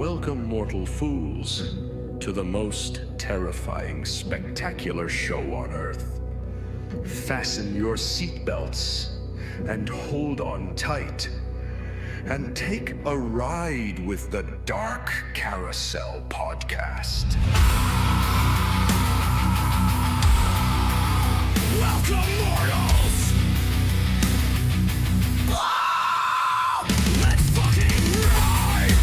Welcome, mortal fools, to the most terrifying, spectacular show on Earth. Fasten your seatbelts and hold on tight, and take a ride with the Dark Carousel Podcast. Welcome, mortals! Let's fucking ride!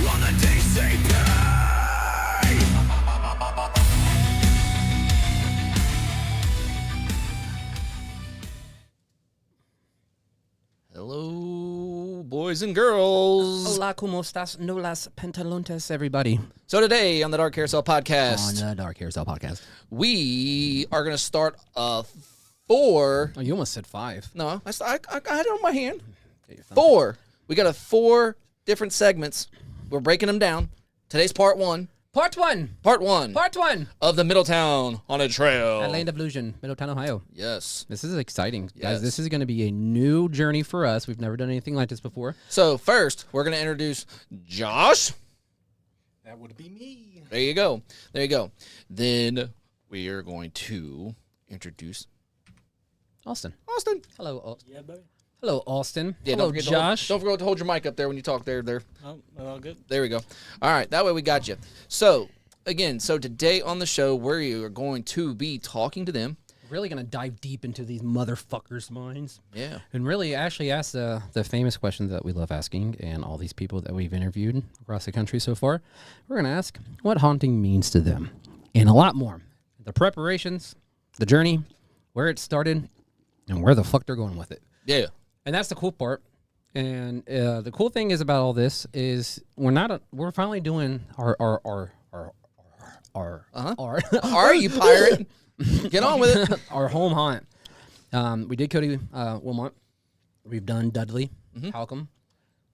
On the DCP! Hello, boys and girls. Hola, ¿cómo estás? No las pantalones, everybody. So today on the Dark Carousel Podcast, On the Dark Carousel Podcast. we are going to start 4. Oh, you almost said 5. No, I had it on my hand. 4. We got 4 different segments. We're breaking them down. Today's part 1. Part 1. Part 1 of the Middletown Haunted Trail. At Land of Illusion, Middletown, Ohio. Yes. This is exciting. Yes. Guys, this is going to be a new journey for us. We've never done anything like this before. So first, we're going to introduce Josh. That would be me. There you go. There you go. Then we are going to introduce Austin. Austin. Hello, Austin. Yeah, buddy. Hello, Austin. Yeah, Hello, don't forget Josh. don't forget to hold your mic up there when you talk there. Oh, all good. There we go. All right, that way we got you. So, again, today on the show, we are going to be talking to them. Really going to dive deep into these motherfuckers' minds. Yeah. And really actually ask the famous questions that we love asking, and all these people that we've interviewed across the country so far. We're going to ask what haunting means to them, and a lot more. The preparations, the journey, where it started, and where the fuck they're going with it. Yeah. And that's the cool part. And the cool thing is about all this is we're finally doing our Are you pirate? Get on with it. our home haunt. We did Cody Wilmot. We've done Dudley, Halcombe,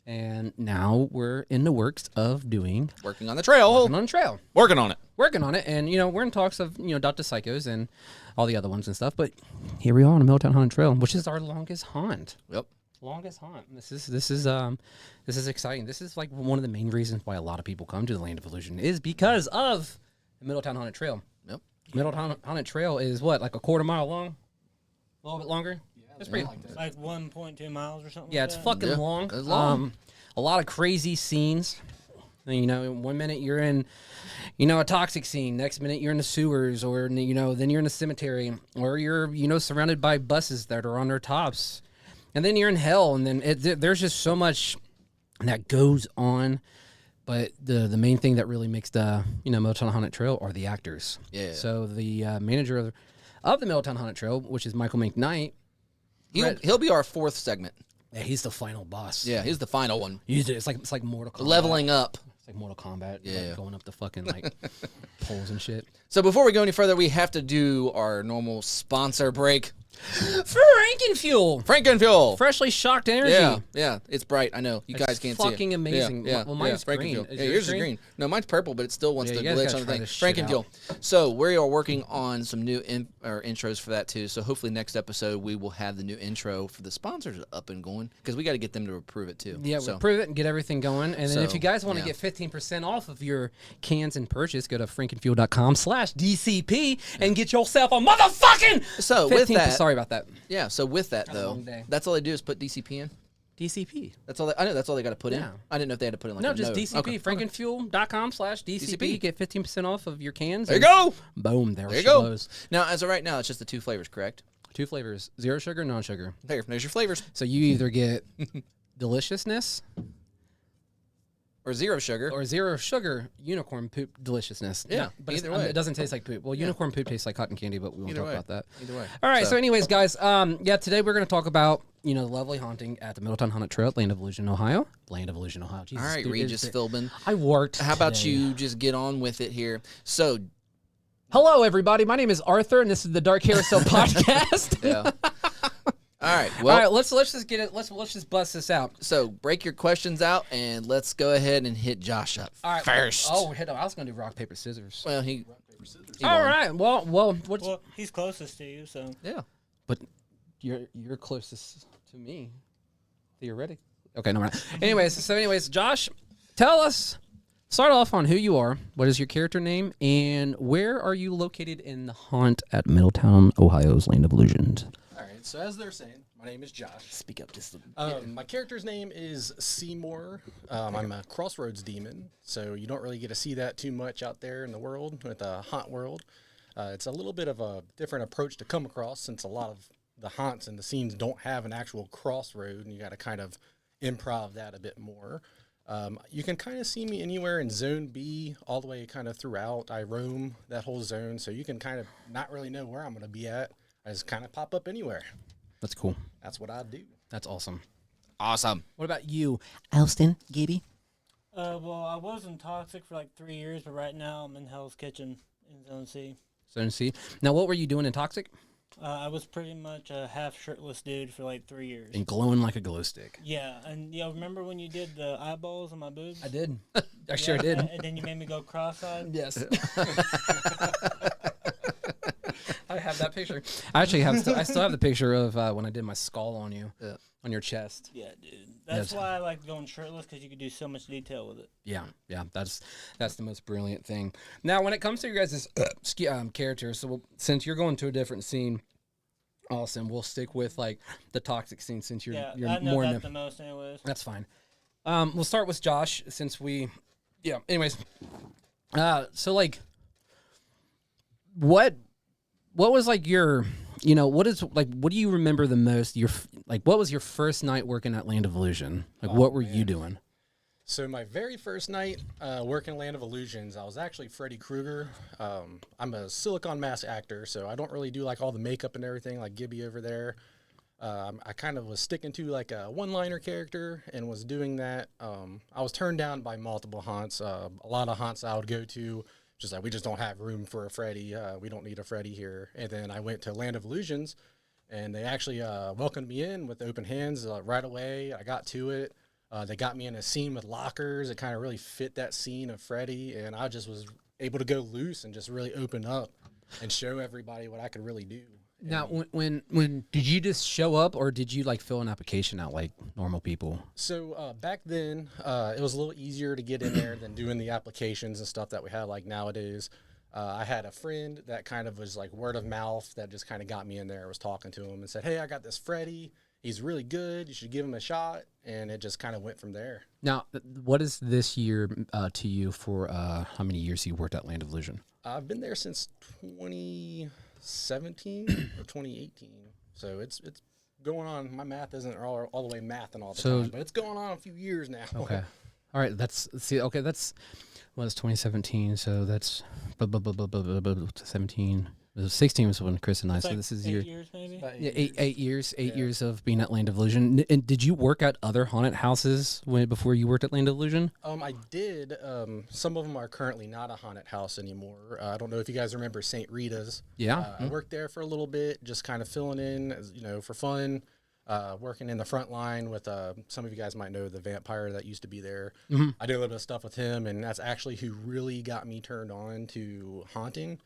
and now we're in the works of doing Working on the trail. on the trail. Working on it. Working on it, and we're in talks of Dr. Psychos and all the other ones and stuff. But here we are on the Middletown Haunted Trail, which is our longest haunt. Yep. Longest haunt. This is exciting. This is like one of the main reasons why a lot of people come to the Land of Illusion is because of the Middletown Haunted Trail. Yep. Middletown Haunted Trail is what, like a quarter mile long, a little bit longer. It's pretty. Like 1.2 miles or something. Yeah, like it's that? fucking Yeah, long. it's long. A lot of crazy scenes. One minute you're in, a toxic scene. Next minute you're in the sewers, or then you're in the cemetery, or you're surrounded by buses that are on their tops, and then you're in hell. And then there's just so much that goes on. But the main thing that really makes the Middletown Haunted Trail are the actors. Yeah. So the manager of the Middletown Haunted Trail, which is Michael McKnight, He'll be our 4th segment. yeah, he's the final boss. Yeah, he's the final one. It's like Mortal Kombat. Leveling up. It's like Mortal Kombat. Yeah. Like going up the fucking poles and shit. So before we go any further, we have to do our normal sponsor break. Frankenfuel. Frankenfuel. Freshly shocked energy. Yeah, it's bright. I know. You guys can't see it. fucking amazing. Yeah, Well, mine's green. Frankenfuel. Is Yeah, yours yours is green? green. No, mine's purple, but it still wants Yeah, to you guys glitch gotta on the try thing. this shit Frankenfuel. So we are working on some new intros for that too. So hopefully next episode we will have the new intro for the sponsors up and going, because we got to get them to approve it too. Yeah, so, we'll prove it and get everything going. And then if So, you guys want to yeah. get 15% off of your cans and purchase, go to frankenfuel.com/DCP and get yourself a motherfucking So with 15%. that, Sorry about that. yeah. So with that a though, long day. that's all they do is put DCP in. DCP. That's all. I know that's all they got to put in. Yeah. I didn't know if they had to put in like No, a just note. DCP. Okay. Frankenfuel.com/DCP. DCP. Get 15% off of your cans. There you and go. Boom. There There you she go. goes. Now, as of right now, it's just the 2 flavors, correct? 2 flavors: 0 sugar, non-sugar. There's your flavors. So you either get deliciousness Or 0 sugar. or 0 sugar unicorn poop deliciousness. Yeah, but either way. it doesn't taste like poop. Well, unicorn poop tastes like cotton candy, but we won't Either talk way. about that. Either way. All right. So, anyways, guys, today we're going to talk about the lovely haunting at the Middletown Haunted Trail at Land of Illusion, Ohio. Land of Illusion, Ohio. Jesus, All right, dude, Regis Philbin. I worked. How about today. you just get on with it here? So, Hello, everybody. My name is Arthur, and this is the Dark Carousel Podcast. yeah. All right. Well, All right. Let's just get it. Let's just bust this out. so break your questions out and let's go ahead and hit Josh up All right. first. Oh, I was going to do rock paper scissors. Well, he All won. right. Well. What's Well, he's closest to you, so. Yeah. But you're closest To me, theoretically. Okay, no. Anyways, Josh, tell us. Start off on who you are. What is your character name, and where are you located in the haunt at Middletown, Ohio's Land of Illusions? All right, so as they're saying, my name is Josh. Speak up just a bit. My character's name is Seymour. I'm a crossroads demon, so you don't really get to see that too much out there in the world with the haunt world. It's a little bit of a different approach to come across since a lot of the haunts and the scenes don't have an actual crossroad, and you got to kind of improv that a bit more. You can kind of see me anywhere in Zone B, all the way kind of throughout. I roam that whole zone, so you can kind of not really know where I'm going to be at. I just kind of pop up anywhere. That's cool. That's what I do. That's awesome. Awesome. What about you, Alston, Gibby? Well, I was in Toxic for like 3 years, but right now I'm in Hell's Kitchen in Zone C. Zone C. Now, what were you doing in Toxic? I was pretty much a half shirtless dude for like 3 years. And glowing like a glow stick. Yeah, and remember when you did the eyeballs on my boobs? I did. I sure did. And then you made me go cross-eyed? Yes. I have that picture. I actually have. I still have the picture of when I did my skull on you, on your chest. Yeah, dude. That's Yes. why I like going shirtless, because you could do so much detail with it. Yeah. That's the most brilliant thing. Now, when it comes to your guys' characters, so since you're going to a different scene, Austin, we'll stick with like the Toxic scene since you're I you're know more that in the most anyways. That's fine. We'll start with Josh since we. Yeah. Anyways, so like, what was like your, what do you remember the most? What was your first night working at Land of Illusion? Like, what were you doing? So my very first night working Land of Illusions, I was actually Freddy Krueger. I'm a silicone mask actor, so I don't really do like all the makeup and everything like Gibby over there. I kind of was sticking to like a one-liner character and was doing that. I was turned down by multiple haunts. A lot of haunts I would go to, just like, we just don't have room for a Freddy. We don't need a Freddy here. And then I went to Land of Illusions, and they actually welcomed me in with open hands right away. I got to it. They got me in a scene with lockers. It kind of really fit that scene of Freddy, and I just was able to go loose and just really open up and show everybody what I could really do. Now, when did you just show up, or did you like fill an application out like normal people? So back then, it was a little easier to get in there than doing the applications and stuff that we have like nowadays. I had a friend that kind of was like word of mouth that just kind of got me in there. I was talking to him and said, "Hey, I got this Freddy. He's really good. You should give him a shot." And it just kind of went from there. Now, what is this year to you for how many years you worked at Land of Illusion? I've been there since 2017 or 2018. So it's going on. My math isn't all the way mathing all the time, but it's going on a few years now. Okay. All right. That's 2017. So that's 17. 16 was when Chris and I. It's So like this is 8 your years maybe. yeah, eight years. 8 years of being at Land of Illusion. And did you work at other haunted houses before you worked at Land of Illusion? I did. Some of them are currently not a haunted house anymore. I don't know if you guys remember St. Rita's. Yeah. I worked there for a little bit, just kind of filling in, for fun. Working in the front line with some of you guys might know the vampire that used to be there. Mm-hmm. I did a little bit of stuff with him, and that's actually who really got me turned on to haunting.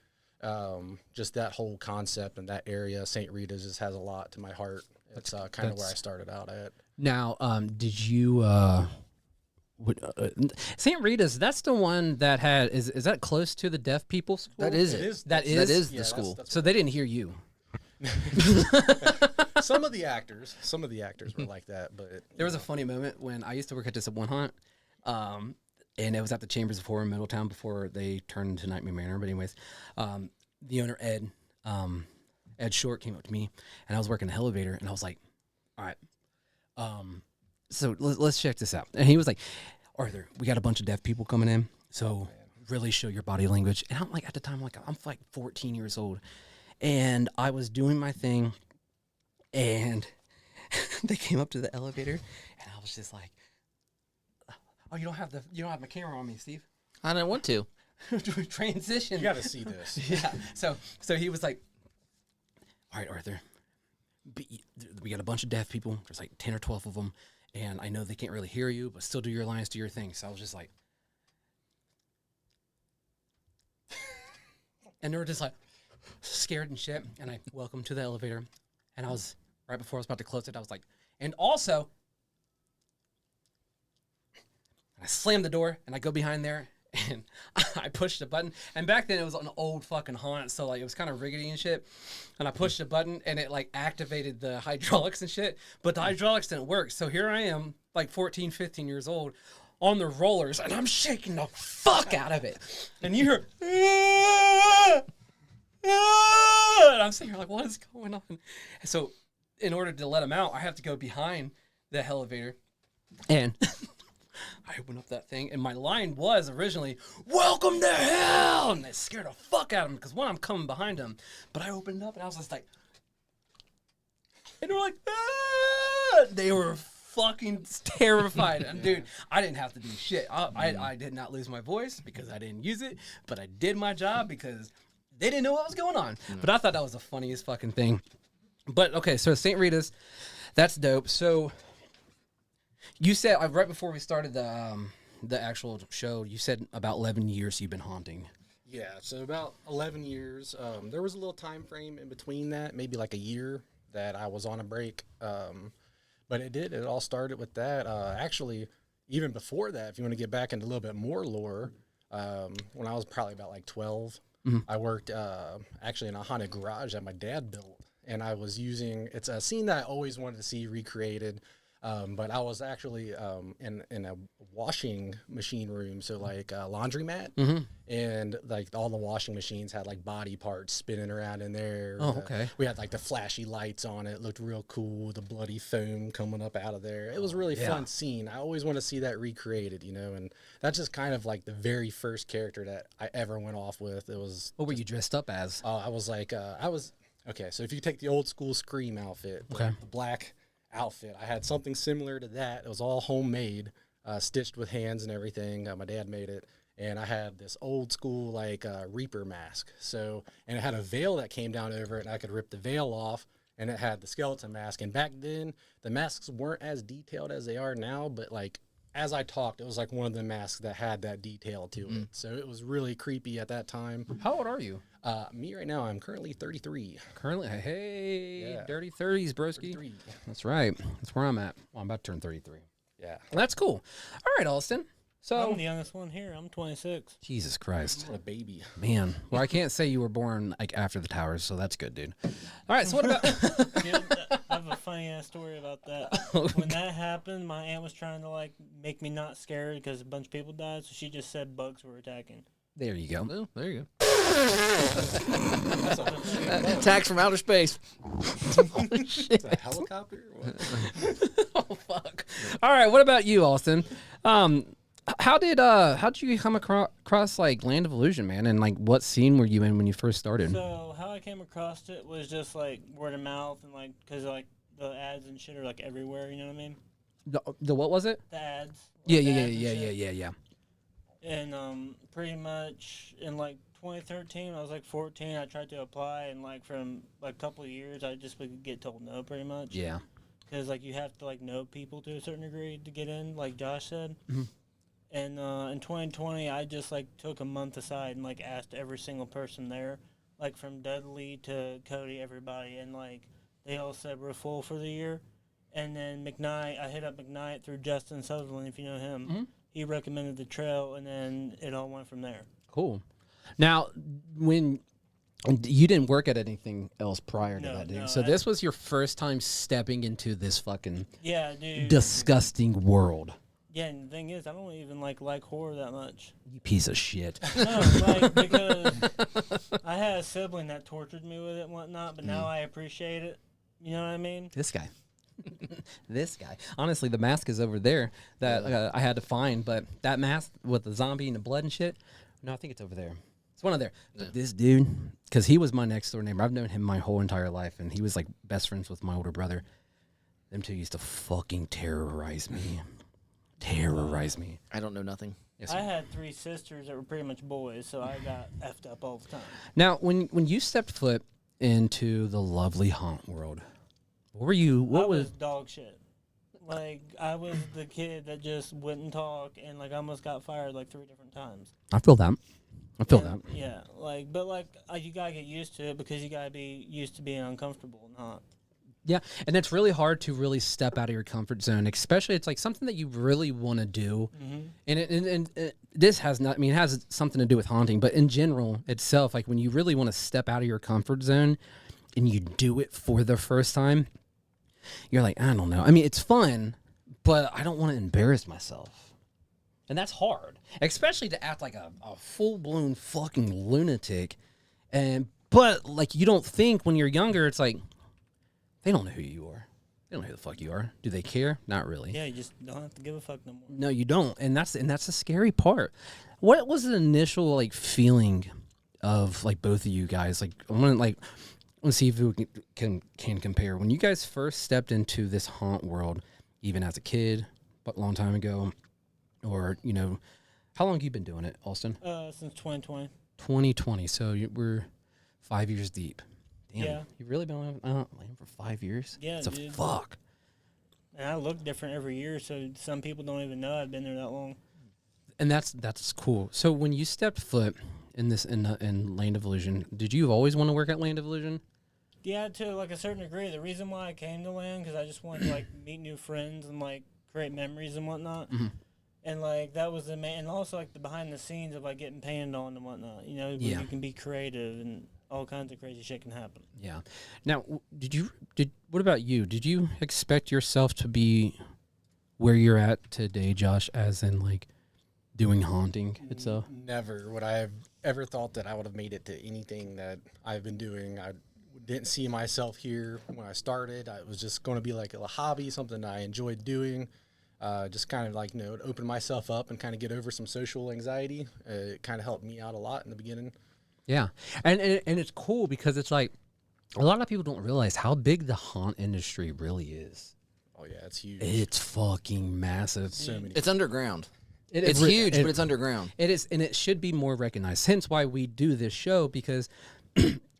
Just that whole concept and that area, St. Rita's, just has a lot to my heart. It's kind of where I started out at. Now, did you St. Rita's? That's the one that had is that close to the deaf people school? That is It it. is. That Yeah, is the that's- school. that's So they didn't hear you. some of the actors were like that, but There was a funny moment when I used to work at this one haunt, and it was at the Chambers of Horror in Middletown before they turned into Nightmare Manor. But anyways, the owner Ed Short came up to me, and I was working the elevator, and I was like, "All right, so let's check this out." And he was like, "Arthur, we got a bunch of deaf people coming in, so really show your body language." And I'm like, at the time, I'm like 14 years old, and I was doing my thing, and they came up to the elevator, and I was just like, "Oh, you don't have my camera on me, Steve." I didn't want to. Transition. you got to see this. Yeah. So he was like, "All right, Arthur, we got a bunch of deaf people. There's like 10 or 12 of them, and I know they can't really hear you, but still do your lines, do your thing." So I was just like, and they were just like scared and shit. And I welcome to the elevator, and I was right before I was about to close it. I was like, And also, I slam the door and I go behind there and I push the button. And back then it was an old fucking haunt, so like it was kind of rickety and shit. And I pushed the button and it like activated the hydraulics and shit. But the hydraulics didn't work. So here I am, like 14, 15 years old, on the rollers, and I'm shaking the fuck out of it. And you hear, and I'm sitting here like, what is going on? And so in order to let him out, I have to go behind the elevator. And I open up that thing, and my line was originally, welcome to hell! And that scared the fuck out of him, because one, I'm coming behind him. But I opened up, and I was just like, and they're like, ah! They were fucking terrified. And dude, I didn't have to do shit. I did not lose my voice because I didn't use it, but I did my job because they didn't know what was going on. But I thought that was the funniest fucking thing. But okay, so St. Rita's, that's dope. So you said right before we started the actual show, you said about 11 years you've been haunting. Yeah, so about 11 years. There was a little time frame in between that, maybe like a year that I was on a break. But it all started with that. Actually, even before that, if you want to get back into a little bit more lore, when I was probably about like 12, I worked actually in a haunted garage that my dad built. And I was using, it's a scene that I always wanted to see recreated. But I was actually in a washing machine room, so like a laundromat, and like all the washing machines had like body parts spinning around in there. Oh, okay. We had like the flashy lights on it. It looked real cool. The bloody foam coming up out of there. It was a really fun scene. I always want to see that recreated, you know, and that's just kind of like the very first character that I ever went off with. It was. What were you dressed up as? I was like, okay, so if you take the old school Scream outfit, the black outfit, I had something similar to that. It was all homemade, stitched with hands and everything. My dad made it, and I had this old school like Reaper mask. So, and it had a veil that came down over it, and I could rip the veil off, and it had the skeleton mask. And back then, the masks weren't as detailed as they are now, but like as I talked, it was like one of the masks that had that detail to it. So it was really creepy at that time. How old are you? Me right now, I'm currently 33. Currently, hey, Yeah. dirty 30s, broski. 33. That's right. That's where I'm at. Well, I'm about to turn 33. Yeah. Well, that's cool. All right, Austin. So, I'm the youngest one here. I'm 26. Jesus Christ, What a baby. man. Well, I can't say you were born like after the towers, so that's good, dude. All right. So what about? Dude, I have a funny ass story about that. When that happened, my aunt was trying to like make me not scared because a bunch of people died, so she just said bugs were attacking. There you go. Oh, there you go. Attacks from outer space. It's a helicopter? Oh fuck. All right. What about you, Austin? How did you come across like Land of Illusion, man? And like what scene were you in when you first started? So how I came across it was just like word of mouth and like because like the ads and shit are like everywhere. You know what I mean? The what was it? The ads. Yeah. And pretty much in like 2013, I was like 14. I tried to apply, and like from like a couple of years, I just would get told no, pretty much. Yeah. Because like you have to like know people to a certain degree to get in, like Josh said. And in 2020, I just like took a month aside and like asked every single person there, like from Dudley to Cody, everybody, and like they all said we're full for the year. And then McKnight, I hit up McKnight through Justin Sutherland, if you know him. He recommended the trail, and then it all went from there. Cool. Now, when you didn't work at anything else prior to No, that, dude. no, So this was your first time stepping into this fucking Yeah, dude. disgusting world. Yeah, and the thing is, I don't even like horror that much. You piece of shit. No, like because I had a sibling that tortured me with it and whatnot, but now I appreciate it. You know what I mean? This guy. This guy. Honestly, the mask is over there that I had to find, but that mask with the zombie and the blood and shit, no, I think it's over there. It's one of there. But this dude, because he was my next door neighbor. I've known him my whole entire life, and he was like best friends with my older brother. Them two used to fucking terrorize me. I don't know nothing. Yes, I sir. had 3 sisters that were pretty much boys, so I got effed up all the time. Now, when you stepped foot into the lovely haunt world, what were you? I What was was? dog shit. Like, I was the kid that just wouldn't talk and, like, almost got fired, like, 3 different times. I feel that. Yeah, like, but, like, you gotta get used to it because you gotta be used to being uncomfortable, not. Yeah, and it's really hard to really step out of your comfort zone, especially it's like something that you really want to do. And this has not, I mean, it has something to do with haunting, but in general itself, like when you really want to step out of your comfort zone and you do it for the first time, you're like, I don't know. I mean, it's fun, but I don't want to embarrass myself. And that's hard, especially to act like a full-blown fucking lunatic. But like you don't think when you're younger, it's like, they don't know who you are. They don't know who the fuck you are. Do they care? Not really. Yeah, you just don't have to give a fuck no more. No, you don't. And that's the scary part. What was the initial like feeling of like both of you guys? Like let's see if we can compare. When you guys first stepped into this haunt world, even as a kid, but a long time ago, or how long have you been doing it, Austin? Since 2020. 2020. So we're 5 years deep. Damn, Yeah. you've really been laying for 5 years? Yeah, It's a dude. fuck. And I look different every year, so some people don't even know I've been there that long. And that's cool. So when you stepped foot in Land of Illusion, did you always want to work at Land of Illusion? Yeah, to like a certain degree. The reason why I came to Land, because I just wanted to like meet new friends and like create memories and whatnot. Mm-hmm. And like that was the main, and also like the behind the scenes of like getting painted on and whatnot. Where Yeah. you can be creative and all kinds of crazy shit can happen. Yeah. Now, what about you? Did you expect yourself to be where you're at today, Josh, as in like doing haunting itself? Never would I have ever thought that I would have made it to anything that I've been doing. I didn't see myself here when I started. It was just going to be like a hobby, something I enjoyed doing. Just kind of like, to open myself up and kind of get over some social anxiety. It kind of helped me out a lot in the beginning. Yeah. And it's cool because it's like a lot of people don't realize how big the haunt industry really is. Oh, yeah, it's huge. It's fucking massive. So many. It's underground. It's It's huge, but it's underground. It is, and it should be more recognized. Hence why we do this show, because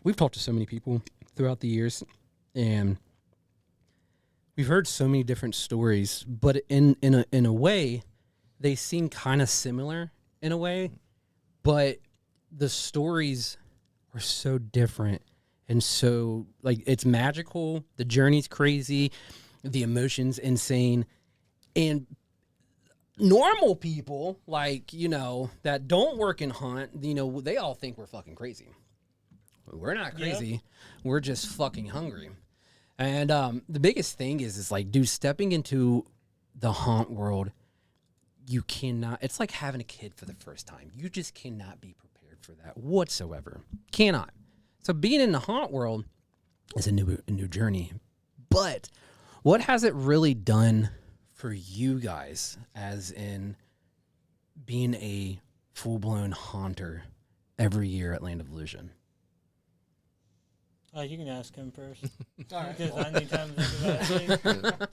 we've talked to so many people throughout the years, and we've heard so many different stories. But in a way, they seem kind of similar in a way, but the stories are so different, and so like it's magical. The journey's crazy, the emotions insane, and normal people, like, that don't work in haunt, they all think we're fucking crazy. We're not crazy. Yep. We're just fucking hungry. And the biggest thing is like, dude, stepping into the haunt world, you cannot, it's like having a kid for the first time. You just cannot be prepared for that whatsoever. Cannot. So being in the haunt world is a new journey. But what has it really done for you guys, as in being a full-blown haunter every year at Land of Illusion? You can ask him first. All right. Because I need time to think about it.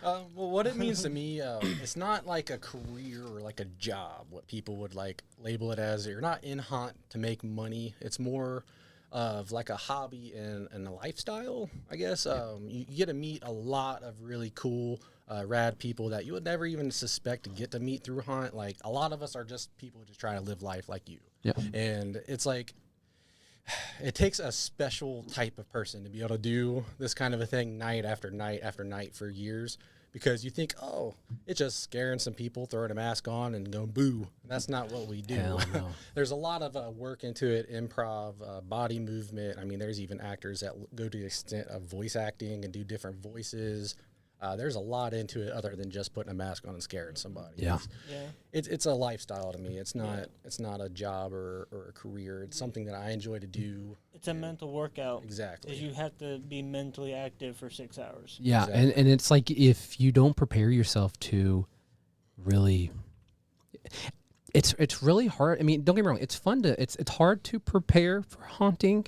Well, what it means to me, it's not like a career or like a job, what people would like label it as. You're not in haunt to make money. It's more of like a hobby and a lifestyle, I guess. You get to meet a lot of really cool, rad people that you would never even suspect to get to meet through haunt. Like, a lot of us are just people who just try to live life like you. Yeah. And it's like, it takes a special type of person to be able to do this kind of a thing night after night after night for years, because you think, oh, it's just scaring some people, throwing a mask on and going boo. That's not what we do. Hell no. There's a lot of work into it, improv, body movement. I mean, there's even actors that go to the extent of voice acting and do different voices. There's a lot into it other than just putting a mask on and scaring somebody. Yeah. It's a lifestyle to me. It's not a job or a career. It's something that I enjoy to do. It's a mental workout. Exactly. Because you have to be mentally active for 6 hours. Yeah, Exactly. and it's like if you don't prepare yourself to really, it's really hard. I mean, don't get me wrong. It's fun to it's hard to prepare for haunting,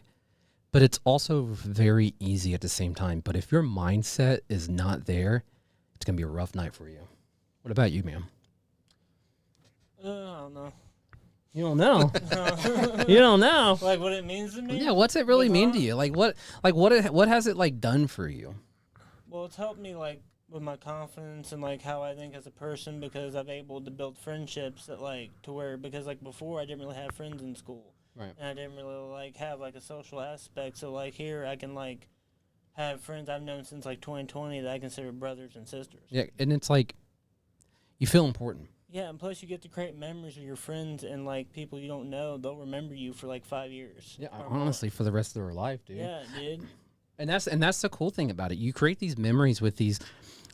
but it's also very easy at the same time. But if your mindset is not there, it's gonna be a rough night for you. What about you, ma'am? I don't know. You don't know. You don't know. Like what it means to me? Yeah, what's it really With mean haunt? to you? What has it like done for you? Well, it's helped me like with my confidence and like how I think as a person, because I've able to build friendships that like to where, because like before I didn't really have friends in school. Right. And I didn't really like have like a social aspect. So like here I can like have friends I've known since like 2020 that I consider brothers and sisters. Yeah, and it's like you feel important. Yeah, and plus you get to create memories with your friends and like people you don't know. They'll remember you for like 5 years. Yeah, or more. honestly, for the rest of their life, dude. Yeah, dude. And that's the cool thing about it. You create these memories with these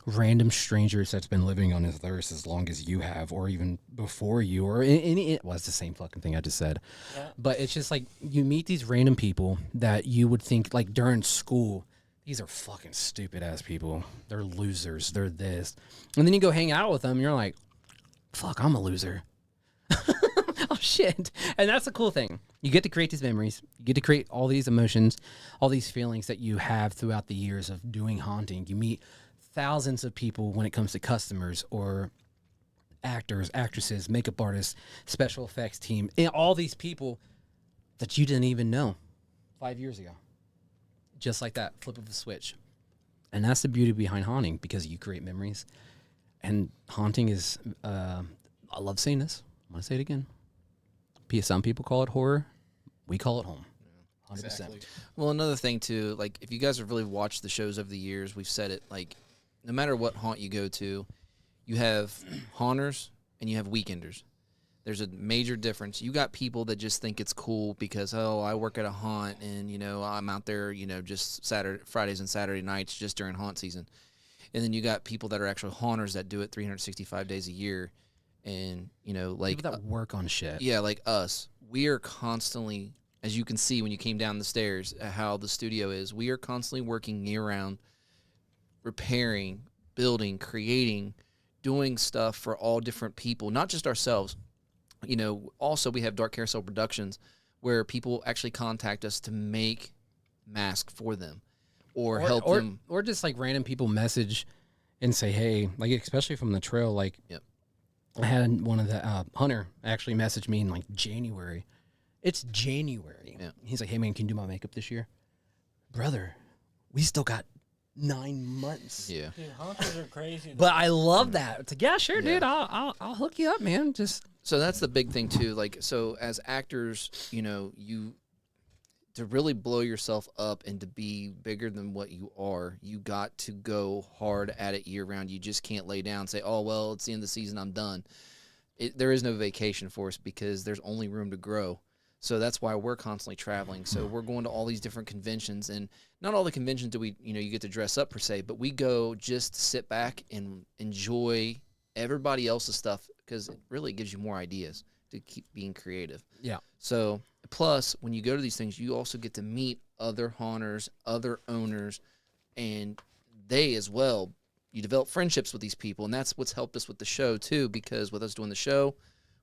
random strangers that's been living on this earth as long as you have, or even before you, or any. Well, it's the same fucking thing I just said. Yeah. But it's just like you meet these random people that you would think like during school, these are fucking stupid ass people. They're losers. They're this, and then you go hang out with them. And you're like, fuck, I'm a loser. Oh shit. And that's the cool thing. You get to create these memories. You get to create all these emotions, all these feelings that you have throughout the years of doing haunting. You meet thousands of people when it comes to customers or actors, actresses, makeup artists, special effects team, and all these people that you didn't even know 5 years ago. Just like that, flip of a switch. And that's the beauty behind haunting, because you create memories. And haunting is, I love saying this. I'm going to say it again. Some people call it horror. We call it home. 100%. Exactly. Well, another thing too, like if you guys have really watched the shows over the years, we've said it, like no matter what haunt you go to, you have haunters and you have weekenders. There's a major difference. You got people that just think it's cool because, oh, I work at a haunt and, you know, I'm out there, you know, just Fridays and Saturday nights just during haunt season. And then you got people that are actual haunters that do it 365 days a year. And, you know, like People that work on shit. yeah, like us, we are constantly, as you can see when you came down the stairs, how the studio is, we are constantly working year-round, repairing, building, creating, doing stuff for all different people, not just ourselves. You know, also we have Dark Carousel Productions, where people actually contact us to make masks for them or help them. Or just like random people message and say, hey, like especially from the trail, like Yep. I had one of the Hunter actually messaged me in like January. It's January. Yeah. He's like, hey man, can you do my makeup this year? Brother, we still got 9 months. Yeah. Dude, haunters are crazy. But I love that. It's like, yeah, sure, Yeah. dude. I'll hook you up, man. Just So that's the big thing too. Like, so as actors, you know, to really blow yourself up and to be bigger than what you are, you got to go hard at it year round. You just can't lay down and say, oh, well, it's the end of the season, I'm done. There is no vacation for us because there's only room to grow. So that's why we're constantly traveling. So we're going to all these different conventions, and not all the conventions do we, you know, you get to dress up per se, but we go just to sit back and enjoy everybody else's stuff, because it really gives you more ideas to keep being creative. yeah. So plus, when you go to these things, you also get to meet other haunters, other owners, and they as well, you develop friendships with these people, and that's what's helped us with the show too, because with us doing the show,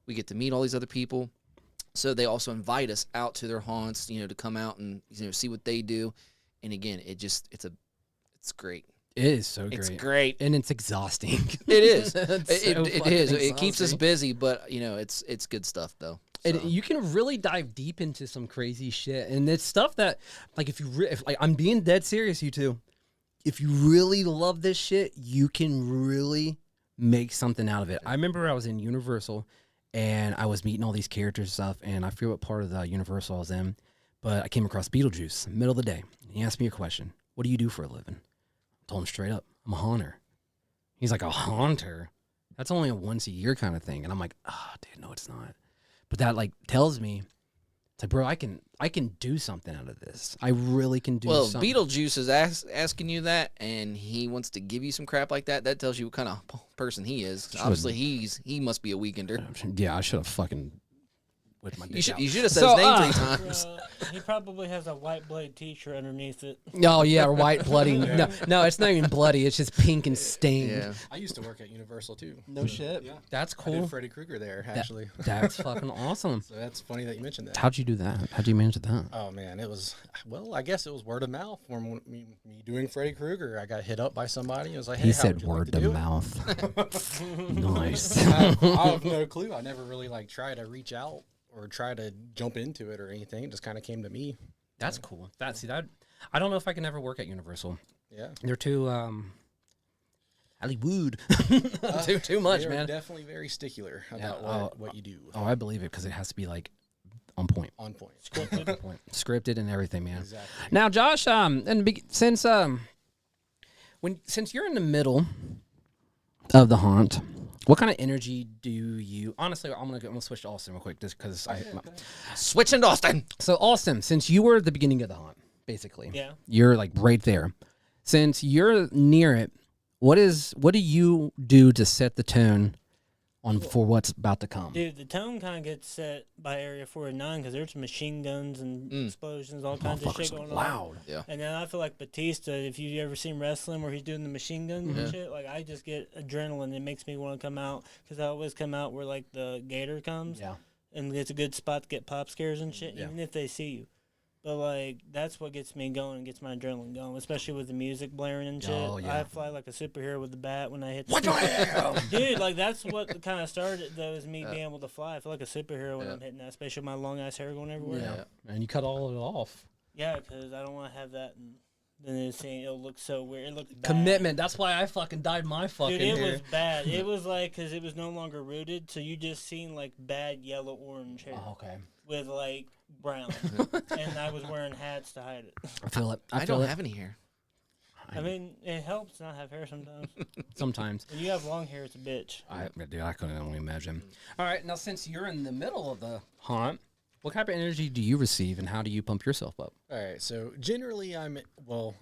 we get to meet all these other people. So they also invite us out to their haunts, you know, to come out and, you know, see what they do. And again, it's great. It is so great. It's great. And it's exhausting. It is. It's It so is. fucking It keeps us exhausting. busy, but you know, it's good stuff though. And So. you can really dive deep into some crazy shit, and it's stuff that, like, if like, I'm being dead serious, you two. If you really love this shit, you can really make something out of it. I remember I was in Universal, and I was meeting all these characters and stuff, and I forget what part of the Universal I was in, but I came across Beetlejuice, middle of the day. And he asked me a question: "What do you do for a living?" I told him straight up, "I'm a haunter." He's like, "A haunter? That's only a once a year kind of thing." And I'm like, "Oh, dude, no, it's not." But that like tells me, it's like, bro, I can do something out of this. I really can do Well, something. Beetlejuice is asking you that, and he wants to give you some crap like that. That tells you what kind of person he is. Obviously, he must be a weekender. Yeah, I should have fucking whipped my dick out. You should have said So, his name 3 times. He probably has a white blade T-shirt underneath it. Oh yeah, or white bloody. No, it's not even bloody. It's just pink and stained. Yeah. I used to work at Universal too. No shit. Yeah. That's I cool. did Freddy Krueger there, actually. That's fucking awesome. So that's funny that you mentioned that. How'd you do that? How'd you manage that? Oh man, it was, well, I guess it was word of mouth from me doing Freddy Krueger. I got hit up by somebody. It was like, hey, He how said would you like word to to do it? mouth. Nice. I have no clue. I never really like try to reach out or try to jump into it or anything. It just kind of came to me. That's cool. That I don't know if I can ever work at Universal. Yeah. They're too Hollywood. too much, They're man. definitely very stickler about Yeah, what you do. Oh, I believe it, because it has to be like on point. On point. Scripted and everything, man. Exactly. Now, Josh, since you're in the middle of the haunt, what kind of energy do you? Honestly, I'm gonna switch to Austin real quick, just because Switching to Austin. So, Austin, since you were at the beginning of the haunt, basically, you're like right there. Since you're near it, what do you do to set the tone for what's about to come? Dude, the tone kind of gets set by Area 49 because there's machine guns and explosions, all kinds of shit going on. Loud. Yeah. And then I feel like Batista, if you ever seen wrestling where he's doing the machine guns and shit, like I just get adrenaline. It makes me want to come out because I always come out where like the gator comes. Yeah. And it's a good spot to get pop scares and shit, even if they see you. But, like, that's what gets me going and gets my adrenaline going, especially with the music blaring and shit. Oh, yeah. I fly like a superhero with the bat when I hit the Dude, like, that's what kind of started, though, is me being able to fly. I feel like a superhero when I'm hitting that, especially with my long-ass hair going everywhere. Yeah. And you cut all of it off. Yeah, because I don't want to have that and then it'll look so weird. It looked bad. Commitment. That's why I fucking dyed my fucking Dude, it hair. was bad. It was like, because it was no longer rooted, so you just seen, like, bad yellow-orange hair. Oh, okay. With, like, brown. And I was wearing hats to hide it. I feel it. I don't have any hair. I mean, it helps not have hair sometimes. Sometimes. When you have long hair, it's a bitch. I couldn't only imagine. All right, now since you're in the middle of the haunt, what type of energy do you receive and how do you pump yourself up? All right, so generally it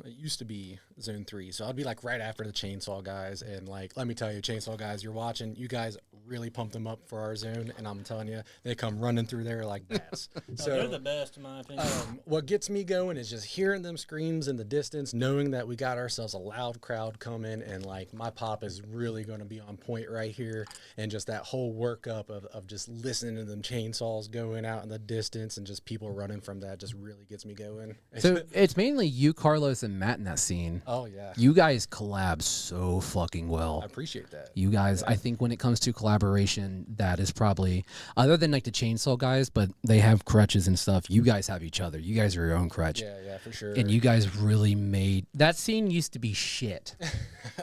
used to be Zone 3, so I'd be like right after the chainsaw guys, and like, let me tell you, chainsaw guys, you're watching, you guys really pumped them up for our zone, and I'm telling you, they come running through there like bats. So they're the best, in my opinion. what gets me going is just hearing them screams in the distance, knowing that we got ourselves a loud crowd coming, and like, my pop is really going to be on point right here, and just that whole workup of just listening to them chainsaws going out in the distance, and just people running from that just really gets me going. So it's mainly you, Carlos, and Matt in that scene. Oh, yeah. You guys collab so fucking well. I appreciate that. You guys, I think when it comes to collaboration, that is probably, other than like the chainsaw guys, but they have crutches and stuff, you guys have each other. You guys are your own crutch. Yeah, for sure. And you guys really made, that scene used to be shit.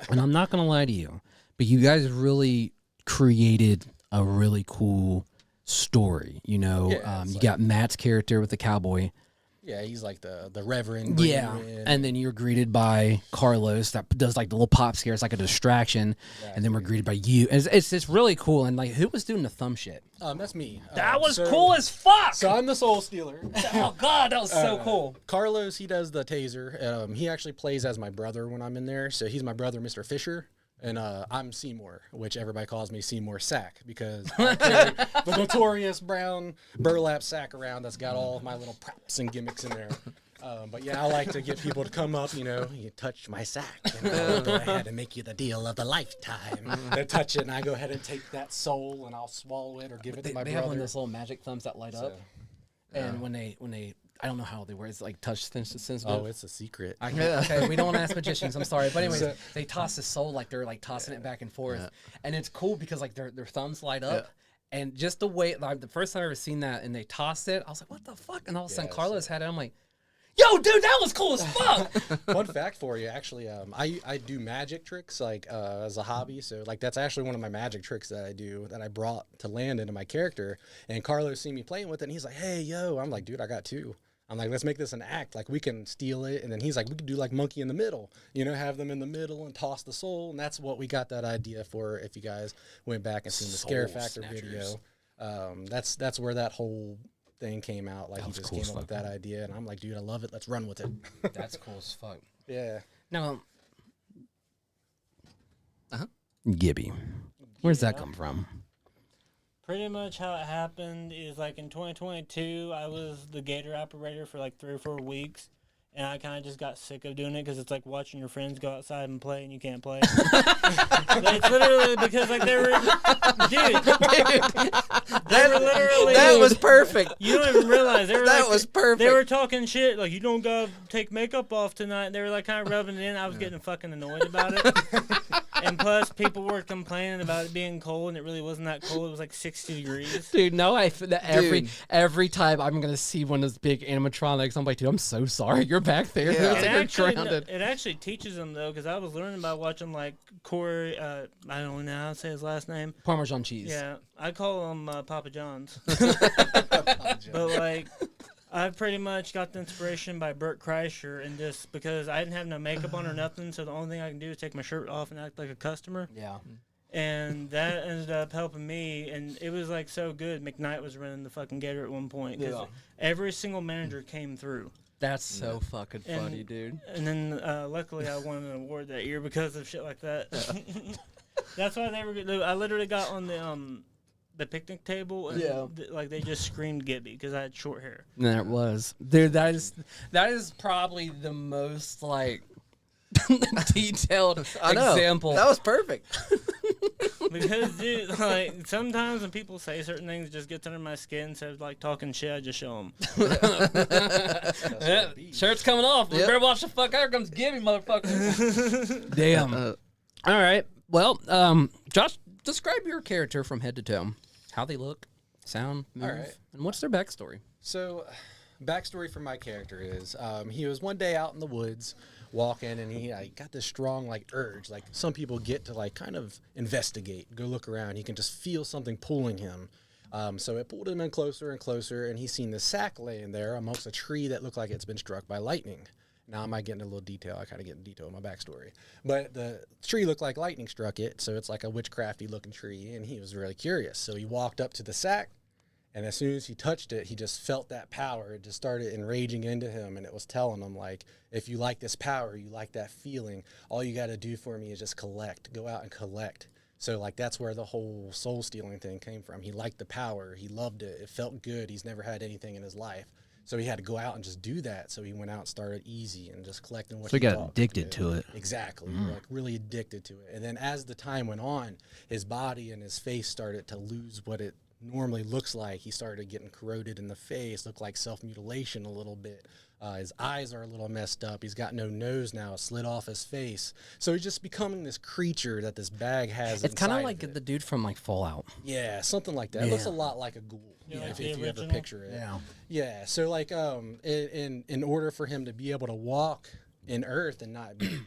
And I'm not going to lie to you, but you guys really created a really cool story. You know, you got Matt's character with the cowboy. Yeah, he's like the reverend. Yeah, and then you're greeted by Carlos that does like the little pop scare. It's like a distraction, and then we're greeted by you. And it's really cool. And like, who was doing the thumb shit? That's me. That was cool as fuck. So I'm the soul stealer. Oh god, that was so cool. Carlos, he does the taser. He actually plays as my brother when I'm in there. So he's my brother, Mr. Fisher. And I'm Seymour, which everybody calls me Seymour Sack, because I carry the notorious brown burlap sack around that's got all of my little props and gimmicks in there. But yeah, I like to get people to come up, you touch my sack, and I'll go ahead and make you the deal of the lifetime. They touch it, and I go ahead and take that soul, and I'll swallow it or give it to my They brother. have one of those little magic thumbs that light up, and when they I don't know how they were. It's like touch sensitive. Oh, it's a secret. Okay, we don't want to ask magicians. I'm sorry, but anyways, they toss the soul like they're like tossing it back and forth, and it's cool because like their thumbs light up, and just the way like, the first time I ever seen that, and they tossed it, I was like, what the fuck? And all of a sudden, Carlos had it. I'm like, yo, dude, that was cool as fuck. Fun fact for you, actually, I do magic tricks like as a hobby. So like that's actually one of my magic tricks that I do that I brought to land into my character. And Carlos seen me playing with it, and he's like, hey, yo. I'm like, dude, I got two. I'm like, let's make this an act. Like, we can steal it. And then he's like, we could do like monkey in the middle, have them in the middle and toss the soul. And that's what we got that idea for. If you guys went back and seen the Scare Factor video, that's where that whole thing came out. Like, he just came up with that idea. And I'm like, dude, I love it. Let's run with it. That's cool as fuck. Yeah. Now, Gibby, where's that come from? Pretty much how it happened is like in 2022, I was the gator operator for like 3 or 4 weeks. And I kind of just got sick of doing it because it's like watching your friends go outside and play and you can't play. It's literally because like they were, dude, they were literally. That was perfect. You don't even realize they were. That like, was perfect. They were talking shit like you don't gotta take makeup off tonight. They were like kind of rubbing it in. I was getting fucking annoyed about it. And plus, people were complaining about it being cold, and it really wasn't that cold. It was like 60 degrees. Dude, no, every time I'm gonna see one of those big animatronics, I'm like, dude, I'm so sorry. You're back there. Yeah. It's like they're grounded. It actually teaches them though, because I was learning by watching like Corey. I don't know how to say his last name. Parmesan cheese. Yeah, I call him Papa John's. But like, I pretty much got the inspiration by Burt Kreischer, and just because I didn't have no makeup on or nothing, so the only thing I can do is take my shirt off and act like a customer. Yeah. And that ended up helping me, and it was like so good. McKnight was running the fucking gator at one point because every single manager came through. That's so fucking funny, dude. And then luckily I won an award that year because of shit like that. That's why they were. I literally got on the picnic table, and like they just screamed Gibby because I had short hair. That was, dude. That is probably the most like detailed example. That was perfect. Because, dude, like, sometimes when people say certain things, it just gets under my skin. Instead of, like, talking shit, I just show them. Yeah, shirt's coming off. We better watch the fuck out. Here comes Gibby, motherfucker. Damn. All right. Well, Josh, describe your character from head to toe. How they look, sound, move, and what's their backstory? So, backstory for my character is he was one day out in the woods walking, and he got this strong like urge, like some people get to like kind of investigate, go look around. He can just feel something pulling him. So it pulled him in closer and closer, and he's seen the sack laying there amongst a tree that looked like it's been struck by lightning. Now I might get into a little detail. I kind of get into detail in my backstory. But the tree looked like lightning struck it, so it's like a witchcrafty looking tree, and he was really curious. So he walked up to the sack, and as soon as he touched it, he just felt that power. It just started enraging into him, and it was telling him, like, if you like this power, you like that feeling, all you got to do for me is just collect. Go out and collect. So, like, that's where the whole soul-stealing thing came from. He liked the power. He loved it. It felt good. He's never had anything in his life. So he had to go out and just do that. So he went out and started easy and just collecting what he got thought addicted to it. Exactly. Like, really addicted to it. And then as the time went on, his body and his face started to lose what it normally looks like. He started getting corroded in the face, looked like self-mutilation a little bit. His eyes are a little messed up. He's got no nose now, slid off his face. So he's just becoming this creature that this bag has. It's kind of inside like it. the dude from like Fallout. Yeah, something like that. It looks a lot like a ghoul. Yeah, If like the you ever original? picture it. Yeah. So like in order for him to be able to walk in Earth and not be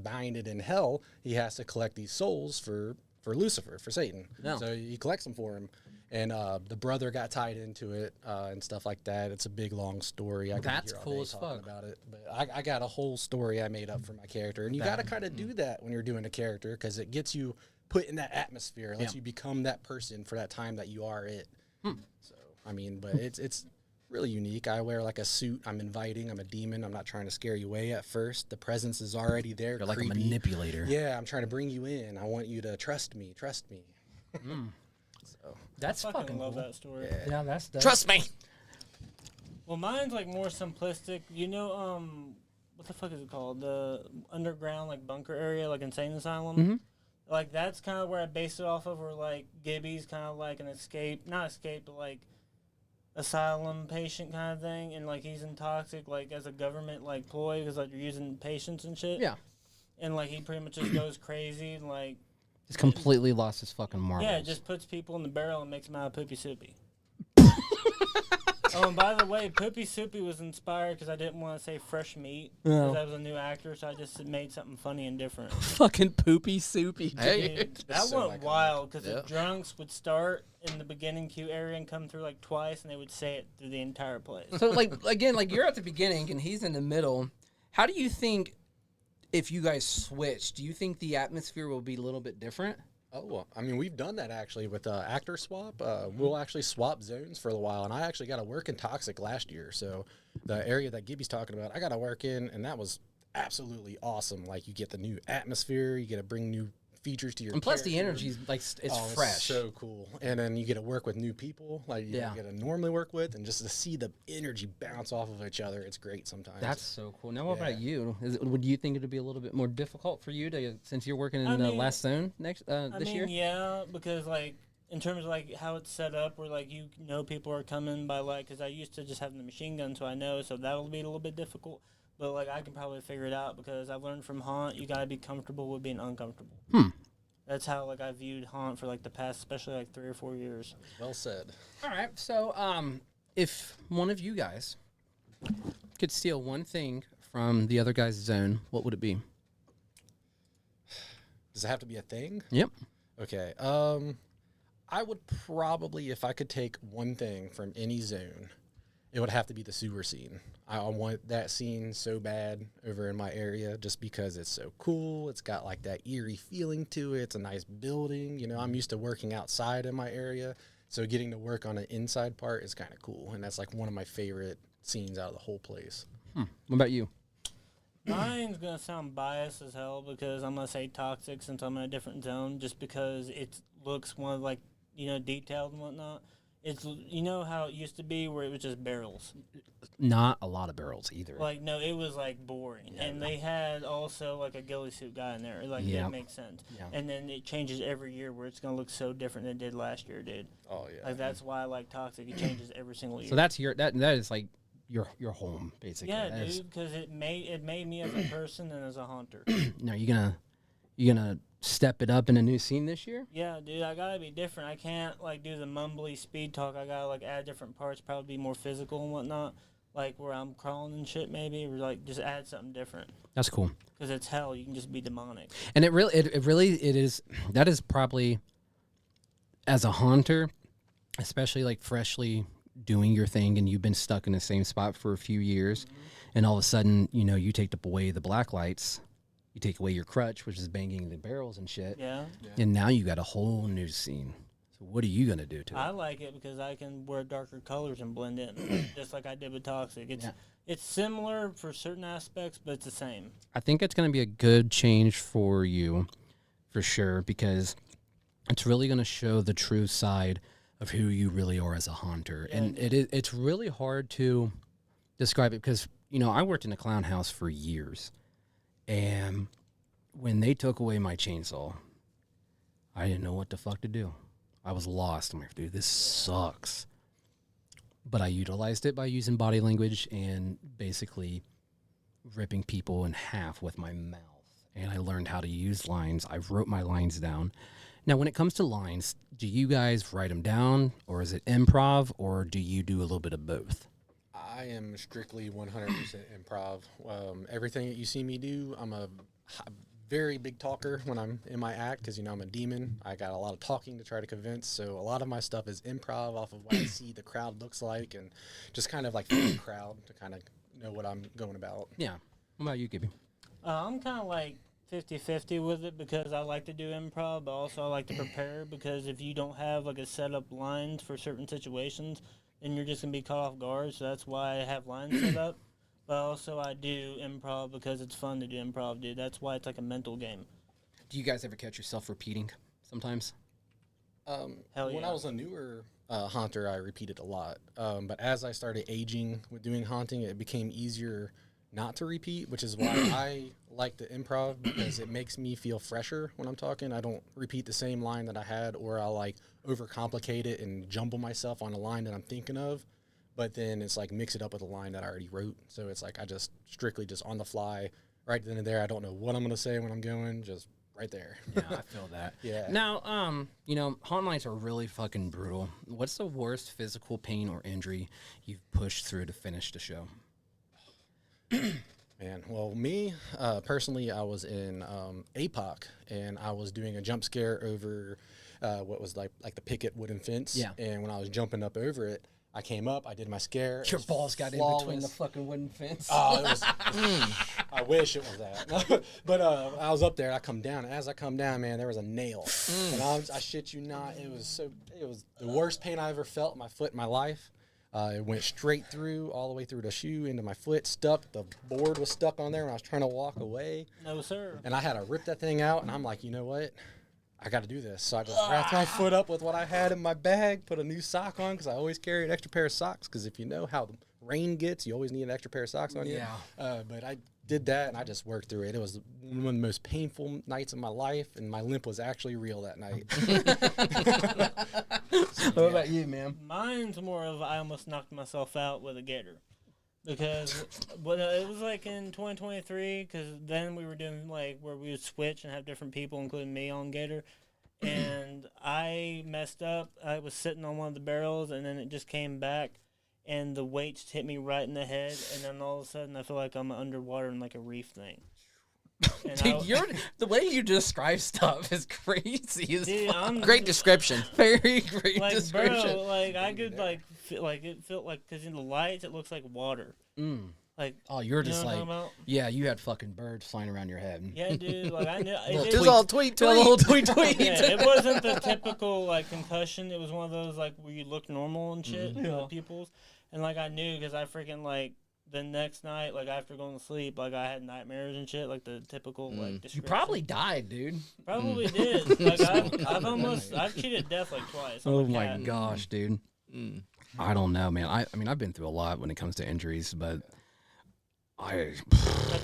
binded in hell, he has to collect these souls for Lucifer, for Satan. Yeah. So he collects them for him. And the brother got tied into it and stuff like that. It's a big, long story. I could be That's here all cool day as talking fuck. about it. But I got a whole story I made up for my character. And you got to kind of do that when you're doing a character because it gets you put in that atmosphere. It lets you become that person for that time that you are it. So, I mean, but it's really unique. I wear like a suit. I'm inviting. I'm a demon. I'm not trying to scare you away at first. The presence is already there. You're like a creepy. manipulator. Yeah, I'm trying to bring you in. I want you to trust me. Trust me. So That's I fucking love cool. that story. Yeah, that's dope. Trust me. Well, mine's like more simplistic. You know, what the fuck is it called? The underground like bunker area, like insane asylum. Like that's kind of where I based it off of. Where like Gibby's kind of like an not escape, but like asylum patient kind of thing, and like he's in toxic like as a government like ploy because like you're using patients and shit. Yeah. And like he pretty much just goes crazy and like. He's completely lost his fucking marbles. Yeah, it just puts people in the barrel and makes them out of poopy soupy. Oh, and by the way, poopy soupy was inspired because I didn't want to say fresh meat because I was a new actor, so I just made something funny and different. fucking poopy soupy. Hey. Dude, that So went iconic. wild because Yeah. the drunks would start in the beginning queue area and come through like twice, and they would say it through the entire place. So like again, like you're at the beginning and he's in the middle. How do you think if you guys switch, do you think the atmosphere will be a little bit different? Oh, well, I mean, we've done that actually with actor swap. We'll actually swap zones for a while, and I actually got to work in Toxic last year. So the area that Gibby's talking about, I got to work in, and that was absolutely awesome. Like, you get the new atmosphere, you get to bring new features to your And plus the character. energy's like it's Oh, fresh. so cool. And then you get to work with new people, like you Yeah. get to normally work with, and just to see the energy bounce off of each other, it's great sometimes. That's so cool. Now, what about Yeah. you? Would you think it would be a little bit more difficult for you to since you're working in I the mean- last zone this year? Yeah, because like in terms of like how it's set up, where like you know people are coming by like because I used to just have the machine gun, so I know, so that'll be a little bit difficult. But like I can probably figure it out because I've learned from Haunt, you gotta be comfortable with being uncomfortable. That's how like I viewed Haunt for like the past, especially like 3 or 4 years. well said. All right. So, if one of you guys could steal one thing from the other guy's zone, what would it be? Does it have to be a thing? Yep. Okay. I would probably, if I could take one thing from any zone, it would have to be the sewer scene. I want that scene so bad over in my area just because it's so cool. It's got like that eerie feeling to it. It's a nice building. You know, I'm used to working outside in my area, so getting to work on an inside part is kind of cool. And that's like one of my favorite scenes out of the whole place. What about you? Mine's gonna sound biased as hell because I'm gonna say toxic since I'm in a different zone, just because it looks more like, you know, detailed and whatnot. It's, you know how it used to be where it was just barrels. Not a lot of barrels either. Like, no, it was like boring, and they had also like a ghillie suit guy in there. Like, Yeah. that makes sense. Yeah. And then it changes every year where it's gonna look so different than it did last year, dude. Oh, yeah. Like, that's why I like toxic. It changes every single year. So that's that is like your home basically. yeah, That is- dude, because it made me as a person and as a hunter. Now you gonna step it up in a new scene this year? Yeah, dude, I gotta be different. I can't like do the mumbly speed talk. I gotta like add different parts, probably be more physical and whatnot, like where I'm crawling and shit, maybe, or like just add something different. That's cool. Because it's hell, you can just be demonic. And it is that is probably, as a hunter, especially like freshly doing your thing and you've been stuck in the same spot for a few years, and all of a sudden, you know, you take away the black lights, you take away your crutch, which is banging the barrels and shit, Yeah, and now you got a whole new scene. So what are you gonna do to I it? like it because I can wear darker colors and blend in, just like I did with Toxic. It's similar for certain aspects, but it's the same. I think it's gonna be a good change for you, for sure, because it's really gonna show the true side of who you really are as a hunter. Yeah, And it's really hard to describe it because, you know, I worked in a clown house for years, and when they took away my chainsaw, I didn't know what the fuck to do. I was lost. I'm like, dude, this sucks. But I utilized it by using body language and basically ripping people in half with my mouth. And I learned how to use lines. I wrote my lines down. Now, when it comes to lines, do you guys write them down, or is it improv, or do you do a little bit of both? I am strictly 100% improv. Everything that you see me do, I'm a very big talker when I'm in my act because, you know, I'm a demon. I got a lot of talking to try to convince. So a lot of my stuff is improv off of what I see the crowd looks like and just kind of like for the crowd to kind of know what I'm going about. Yeah. What about you, Gibby? I'm kind of like 50-50 with it because I like to do improv, but also I like to prepare because if you don't have like a set up lines for certain situations, then you're just going to be caught off guard. So that's why I have lines set up. But also I do improv because it's fun to do improv, dude. That's why it's like a mental game. Do you guys ever catch yourself repeating sometimes? Hell When yeah. I was a newer haunter, I repeated a lot. But as I started aging with doing haunting, it became easier not to repeat, which is why I like the improv because it makes me feel fresher when I'm talking. I don't repeat the same line that I had, or I'll like overcomplicate it and jumble myself on a line that I'm thinking of. But then it's like mix it up with a line that I already wrote. So it's like I just strictly just on the fly, right then and there. I don't know what I'm going to say when I'm going, just right there. Yeah, I feel that. Yeah. Now, you know, haunt nights are really fucking brutal. What's the worst physical pain or injury you've pushed through to finish the show? Man, well, me, personally, I was in APOC, and I was doing a jump scare over what was like the picket wooden fence. Yeah. And when I was jumping up over it, I came up, I did my scare. Your it was balls got in flawless. between the fucking wooden fence. Oh, it was. I wish it was that. But I was up there, and I come down. And as I come down, man, there was a nail. And I shit you not, it was the worst pain I ever felt in my foot in my life. It went straight through, all the way through the shoe, into my foot, stuck. The board was stuck on there when I was trying to walk away. No, sir. And I had to rip that thing out, and I'm like, you know what? I got to do this. So I just wrapped my foot up with what I had in my bag, put a new sock on, because I always carry an extra pair of socks, because if you know how the rain gets, you always need an extra pair of socks on you. Yeah. But I did that, and I just worked through it. It was one of the most painful nights of my life, and my limp was actually real that night. What about you, man? Mine's more of I almost knocked myself out with a gator. Because it was like in 2023, because then we were doing like where we would switch and have different people, including me, on gator. And I messed up. I was sitting on one of the barrels, and then it just came back. and the weight just hit me right in the head, and then all of a sudden I feel like I'm underwater in like a reef thing. And Dude, the way you describe stuff is crazy as fuck. Great description. Very great like, description. bro, like I could like feel, like it felt like because in the lights it looks like water. Like Oh, you're you just know what like, I'm talking about? yeah, you had fucking birds flying around your head. Yeah, dude. Like I knew Little it, It was all tweet, A little tweet. tweet. yeah, it wasn't the typical like concussion. It was one of those like where you look normal and shit, pupils. And like I knew because I freaking like the next night, like after going to sleep, like I had nightmares and shit, like the typical like You description. probably died, dude. Probably did. Like I've cheated death like twice. I'm Oh a my cat. gosh, dude. I don't know, man. I mean, I've been through a lot when it comes to injuries, but I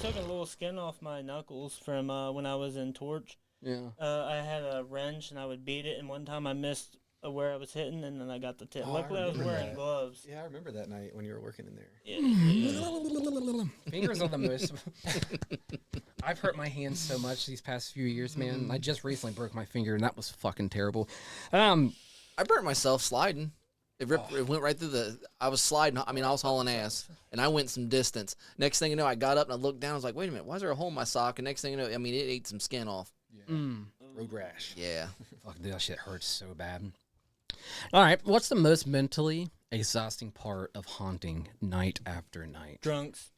took a little skin off my knuckles from when I was in Torch. yeah. I had a wrench and I would beat it, and one time I missed where I was hitting, and then I got the tip. Oh, Luckily, I was remember wearing that. gloves. Yeah, I remember that night when you were working in there. Yeah. Fingers are the most. I've hurt my hands so much these past few years, man. I just recently broke my finger, and that was fucking terrible. I burnt myself sliding. It went right through the. I was sliding. I mean, I was hauling ass, and I went some distance. Next thing you know, I got up and I looked down. I was like, "Wait a minute, why is there a hole in my sock?" And next thing you know, I mean, it ate some skin off. Road rash. Yeah. Fuck, dude, that shit hurts so bad. All right, what's the most mentally exhausting part of haunting night after night? Drunks.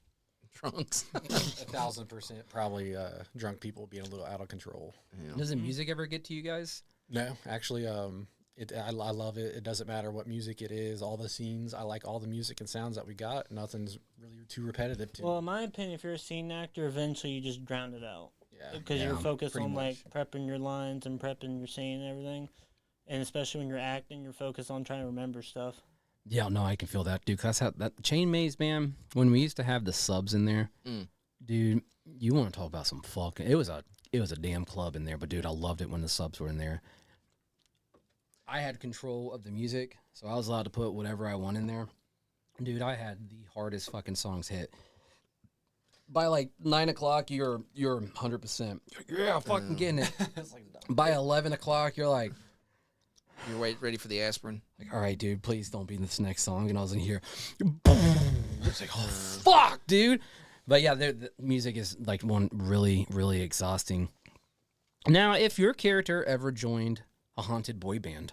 Trunks. 1,000% probably drunk people being a little out of control. Does the music ever get to you guys? No, actually, I love it. It doesn't matter what music it is. All the scenes, I like all the music and sounds that we got. Nothing's really too repetitive to. Well, in my opinion, if you're a scene actor, eventually you just drown it out. Yeah, Because yeah, you're focused pretty on like much. prepping your lines and prepping your scene and everything. And especially when you're acting, you're focused on trying to remember stuff. Yeah, no, I can feel that, dude. 'Cause that's how that chain maze, man. When we used to have the subs in there, dude, you want to talk about some fucking? It was a damn club in there, but dude, I loved it when the subs were in there. I had control of the music, so I was allowed to put whatever I want in there. Dude, I had the hardest fucking songs hit. By like 9 o'clock, you're 100%. Yeah, fucking getting it. By 11 o'clock, you're like, You're ready for the aspirin. all right, dude, please don't be in this next song. And I was in here. It's like, oh, fuck, dude. But yeah, the music is like one really, really exhausting. Now, if your character ever joined a haunted boy band,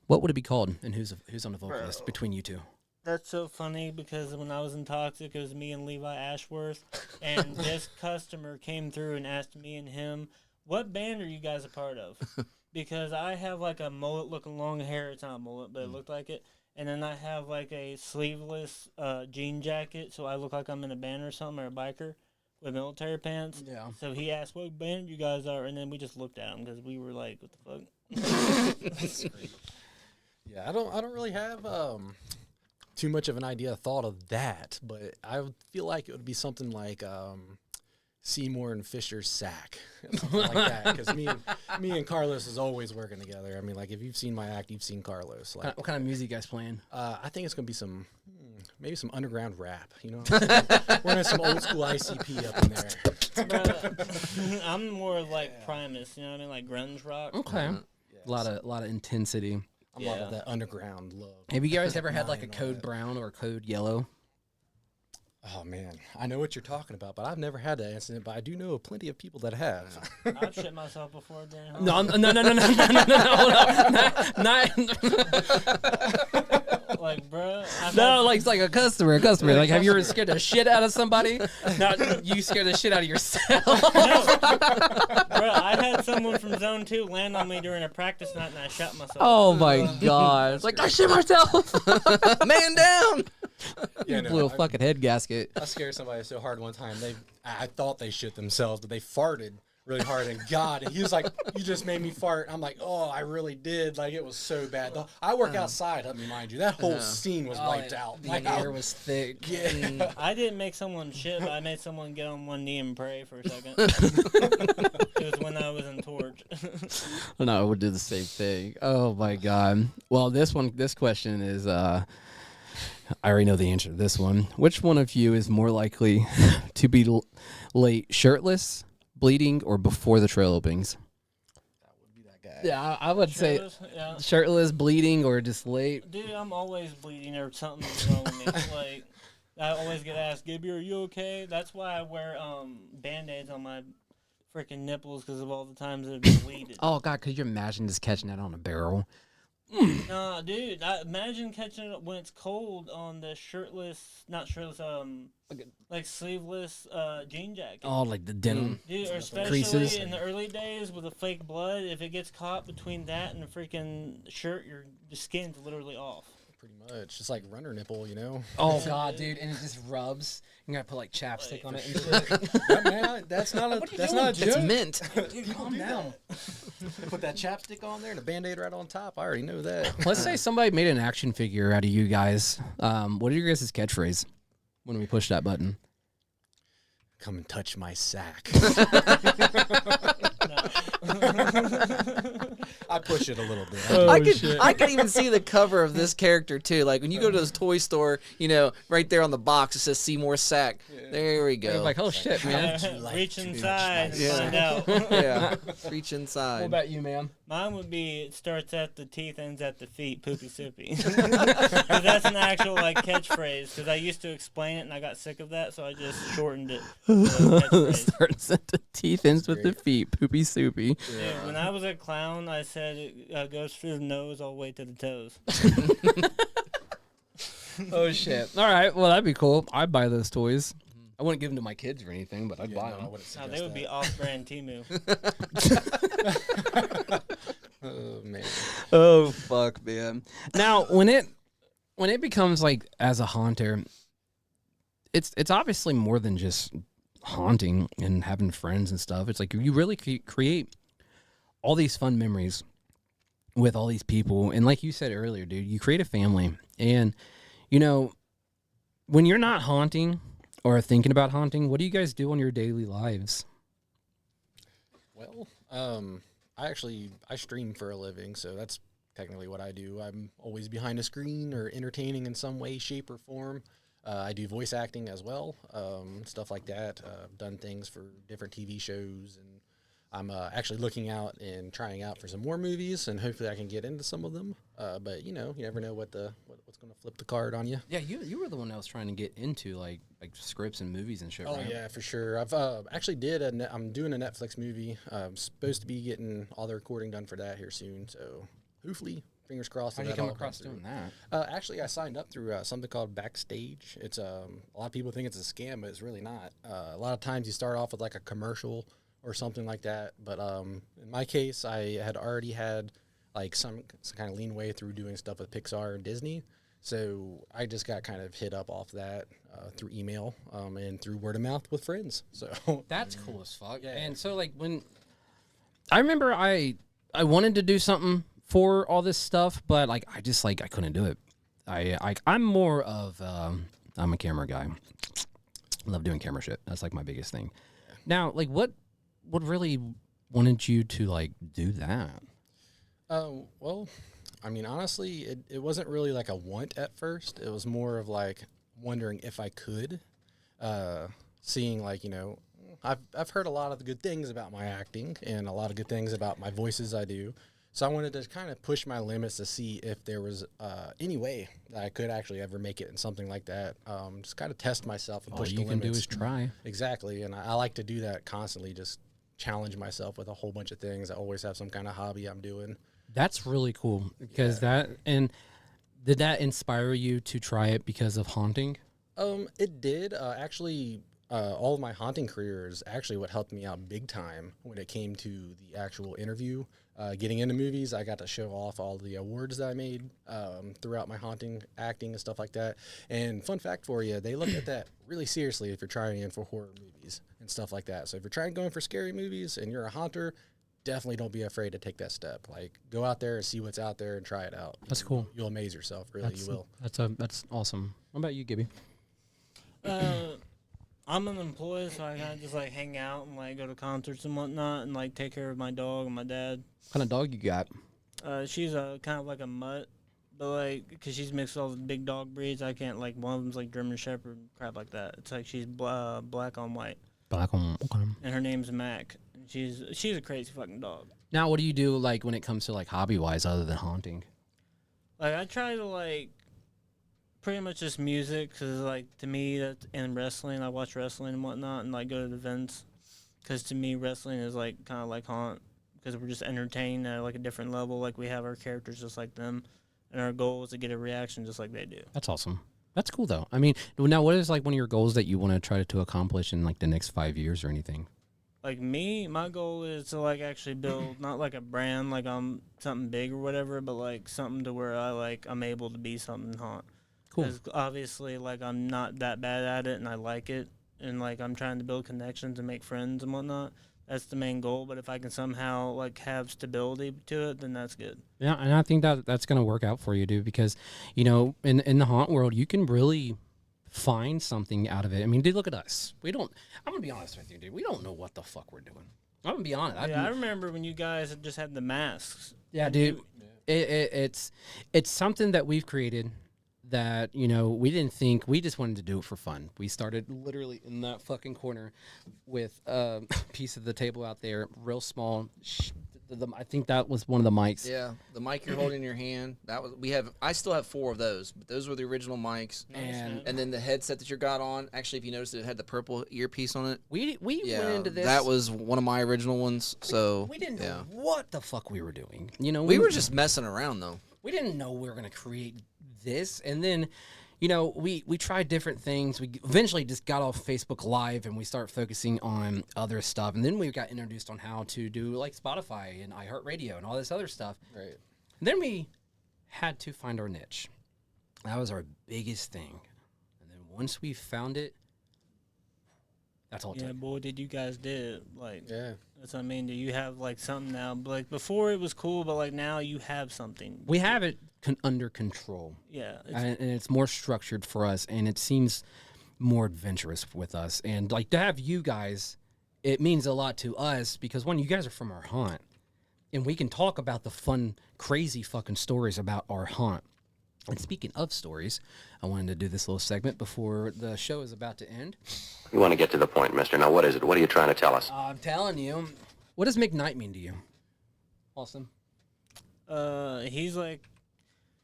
what would it be called? And who's on the vocalist between you two? That's so funny because when I was in Toxic, it was me and Levi Ashworth. And this customer came through and asked me and him, "What band are you guys a part of?" Because I have like a mullet looking long hair. It's not a mullet, but it looked like it. And then I have like a sleeveless jean jacket, so I look like I'm in a band or something, or a biker with military pants. Yeah. So he asked what band you guys are, and then we just looked at him because we were like, "What the fuck?" Yeah, I don't really have too much of an idea, thought of that, but I would feel like it would be something like Seymour and Fisher's Sack, something like that. Because me and Carlos is always working together. I mean, like if you've seen my act, you've seen Carlos. Like, What kind of music you guys playing? I think it's gonna be maybe some underground rap. You know, we're in some old school ICP up in there. But I'm more like Primus, you know what I mean, like grunge rock. Okay. A lot of intensity. I'm a lot of that underground love. Have you guys ever had like a code brown or a code yellow? Oh man, I know what you're talking about, but I've never had that incident. But I do know plenty of people that have. I've shit myself before during No, like, bro. no, like it's like a customer. Like, have you ever scared the shit out of somebody? No, you scared the shit out of yourself. Bro, I had someone from Zone 2 land on me during a practice night, and I shot myself. Oh my god! It's like I shit myself. Man down. Yeah, Blew a fucking head gasket. I scared somebody so hard one time. I thought they shit themselves, but they farted really hard. And God, he was like, "You just made me fart." I'm like, "Oh, I really did." Like it was so bad. I work outside. Let me mind you, that whole scene was wiped out. The Like, air was thick. yeah. I didn't make someone shit, but I made someone get on one knee and pray for a second. It was when I was in Torch. No, I would do the same thing. Oh my god. Well, this question is I already know the answer to this one. Which one of you is more likely to be late shirtless, bleeding, or before the trail opens? That would be that Yeah, I would say Shirtless, yeah. shirtless, bleeding, or just late. Dude, I'm always bleeding or something's wrong with me. Like, I always get asked, Gibby, are you okay? That's why I wear Band-Aids on my freaking nipples because of all the times that have been bleeding. Oh God, could you imagine just catching that on a barrel? Nah, dude, imagine catching it when it's cold on the not shirtless, like sleeveless jean jacket. Oh, like the denim. Dude, or especially creases. in the early days with the fake blood, if it gets caught between that and the freaking shirt, the skin's literally off. Pretty much, just like runner nipple, you know. Oh God, dude, and it just rubs. You gotta put like chapstick on it and shit. Man, that's not a joke. It's mint. Dude, calm down. Put that chapstick on there and a Band-Aid right on top. I already know that. Let's say somebody made an action figure out of you guys. What are your guys' catchphrase when we push that button? Come and touch my sack. I push it a little bit. I could even see the cover of this character too. Like when you go to this toy store, right there on the box it says Seymour Sack. There we go. You're like, oh shit, man. Reach inside and find out. Yeah. Reach inside. What about you, man? Mine would be, it starts at the teeth, ends at the feet, poopy soupy. 'Cause that's an actual catchphrase. Because I used to explain it and I got sick of that, so I just shortened it. To a catchphrase. Starts at the teeth, ends with the feet. Poopy soupy. Dude, when I was a clown, I said it goes through the nose all the way to the toes. Oh shit. All right. Well, that'd be cool. I'd buy those toys. I wouldn't give them to my kids or anything, but I'd buy them. Now, they would be off-brand Temu. Oh man. Oh fuck, man. Now, when it becomes like as a haunter, it's obviously more than just haunting and having friends and stuff. It's like you really create all these fun memories with all these people, and like you said earlier, dude, you create a family. And when you're not haunting or thinking about haunting, what do you guys do on your daily lives? Well, I stream for a living, so that's technically what I do. I'm always behind a screen or entertaining in some way, shape, or form. I do voice acting as well, stuff like that. I've done things for different TV shows, and I'm actually looking out and trying out for some more movies, and hopefully I can get into some of them. But you never know what's going to flip the card on you. Yeah, you were the one that was trying to get into like scripts and movies and shit. Oh right? yeah, for sure. I've actually I'm doing a Netflix movie. I'm supposed to be getting all the recording done for that here soon. So hopefully, fingers crossed. How did you come across doing that? Actually, I signed up through something called Backstage. It's a lot of people think it's a scam, but it's really not. A lot of times you start off with like a commercial or something like that. But in my case, I had already had like some kind of leeway through doing stuff with Pixar and Disney. So I just got kind of hit up off that through email and through word of mouth with friends. So that's cool as fuck. Yeah. And so like when I remember I wanted to do something for all this stuff, but like I just I couldn't do it. I'm more of I'm a camera guy. I love doing camera shit. That's like my biggest thing. Yeah. Now, like what really wanted you to like do that? Well, I mean, honestly, it wasn't really like a want at first. It was more of like wondering if I could, seeing like, I've heard a lot of the good things about my acting and a lot of good things about my voices I do. So I wanted to kind of push my limits to see if there was any way that I could actually ever make it in something like that. Just kind of test myself and push the limits. All you can do is try. Exactly. And I like to do that constantly, just challenge myself with a whole bunch of things. I always have some kind of hobby I'm doing. That's really cool because did that inspire you to try it because of haunting? It did. Actually, all of my haunting career is actually what helped me out big time when it came to the actual interview. Getting into movies, I got to show off all the awards that I made throughout my haunting acting and stuff like that. And fun fact for you, they look at that really seriously if you're trying in for horror movies and stuff like that. So if you're trying going for scary movies and you're a haunter, definitely don't be afraid to take that step. Like, go out there and see what's out there and try it out. That's cool. You'll amaze yourself. Really, you will. That's awesome. What about you, Gibby? I'm unemployed, so I kind of just hang out and go to concerts and whatnot, and take care of my dog and my dad. What kind of dog you got? She's kind of like a mutt, but because she's mixed with all the big dog breeds, I can't one of them's German Shepherd, crap like that. It's she's black on white. Black on. Okay. And her name's Mac. And She's a crazy fucking dog. Now, what do you do like when it comes to like hobby wise other than haunting? Like I try to like pretty much just music, because like to me that's and wrestling. I watch wrestling and whatnot, and like go to the events, because to me wrestling is like kind of like haunt, because we're just entertained at like a different level. Like we have our characters just like them, and our goal is to get a reaction just like they do. That's awesome. That's cool though. I mean, now what is like one of your goals that you want to try to accomplish in like the next 5 years or anything? Like me, my goal is to like actually build not like a brand, like I'm something big or whatever, but like something to where I'm able to be something haunt. Cool. Because obviously, like I'm not that bad at it, and I like it, and like I'm trying to build connections and make friends and whatnot. That's the main goal. But if I can somehow like have stability to it, then that's good. Yeah, and I think that that's gonna work out for you, dude. Because in the haunt world, you can really find something out of it. I mean, dude, look at us. I'm gonna be honest with you, dude. We don't know what the fuck we're doing. I'm gonna be honest. Yeah, I remember when you guys just had the masks. Yeah, dude. It's something that we've created that, we didn't think. We just wanted to do it for fun. We started literally in that fucking corner with a piece of the table out there, real small. I think that was one of the mics. Yeah, the mic you're holding in your hand. I still have 4 of those, but those were the original mics. And then the headset that you got on. Actually, if you noticed, it had the purple earpiece on it. We went into this. That was one of my original ones. So we didn't know what the fuck we were doing. We were just messing around though. We didn't know we were gonna create this, and then. We tried different things. We eventually just got off Facebook Live and we started focusing on other stuff. And then we got introduced on how to do like Spotify and iHeartRadio and all this other stuff. Right. And then we had to find our niche. That was our biggest thing. And then once we found it, that's all it took. Boy, did you guys did it. Like, Yeah. that's what I mean. Do you have like something now? Like before it was cool, but like now you have something. We have it under control. Yeah. And it's more structured for us, and it seems more adventurous with us. And like to have you guys, it means a lot to us because one, you guys are from our haunt, and we can talk about the fun, crazy fucking stories about our haunt. And speaking of stories, I wanted to do this little segment before the show is about to end. You want to get to the point, mister. Now, what is it? What are you trying to tell us? I'm telling you. What does McKnight mean to you? Awesome.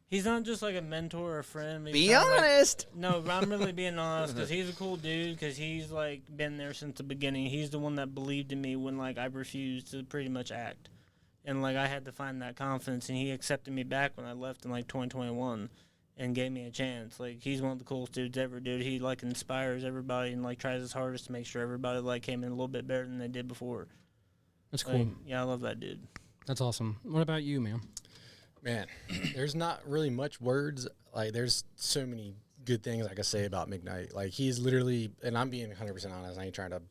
He's not just like a mentor or a friend. Be honest. No, I'm really being honest because he's a cool dude because he's like been there since the beginning. He's the one that believed in me when like I refused to pretty much act. And like I had to find that confidence, and he accepted me back when I left in like 2021 and gave me a chance. Like he's one of the coolest dudes ever, dude. He like inspires everybody and like tries his hardest to make sure everybody like came in a little bit better than they did before. That's cool. Like, yeah, I love that dude. That's awesome. What about you, man? Man, there's not really much words. Like, there's so many good things I could say about McKnight. Like, he's literally, and I'm being 100% honest, I ain't trying to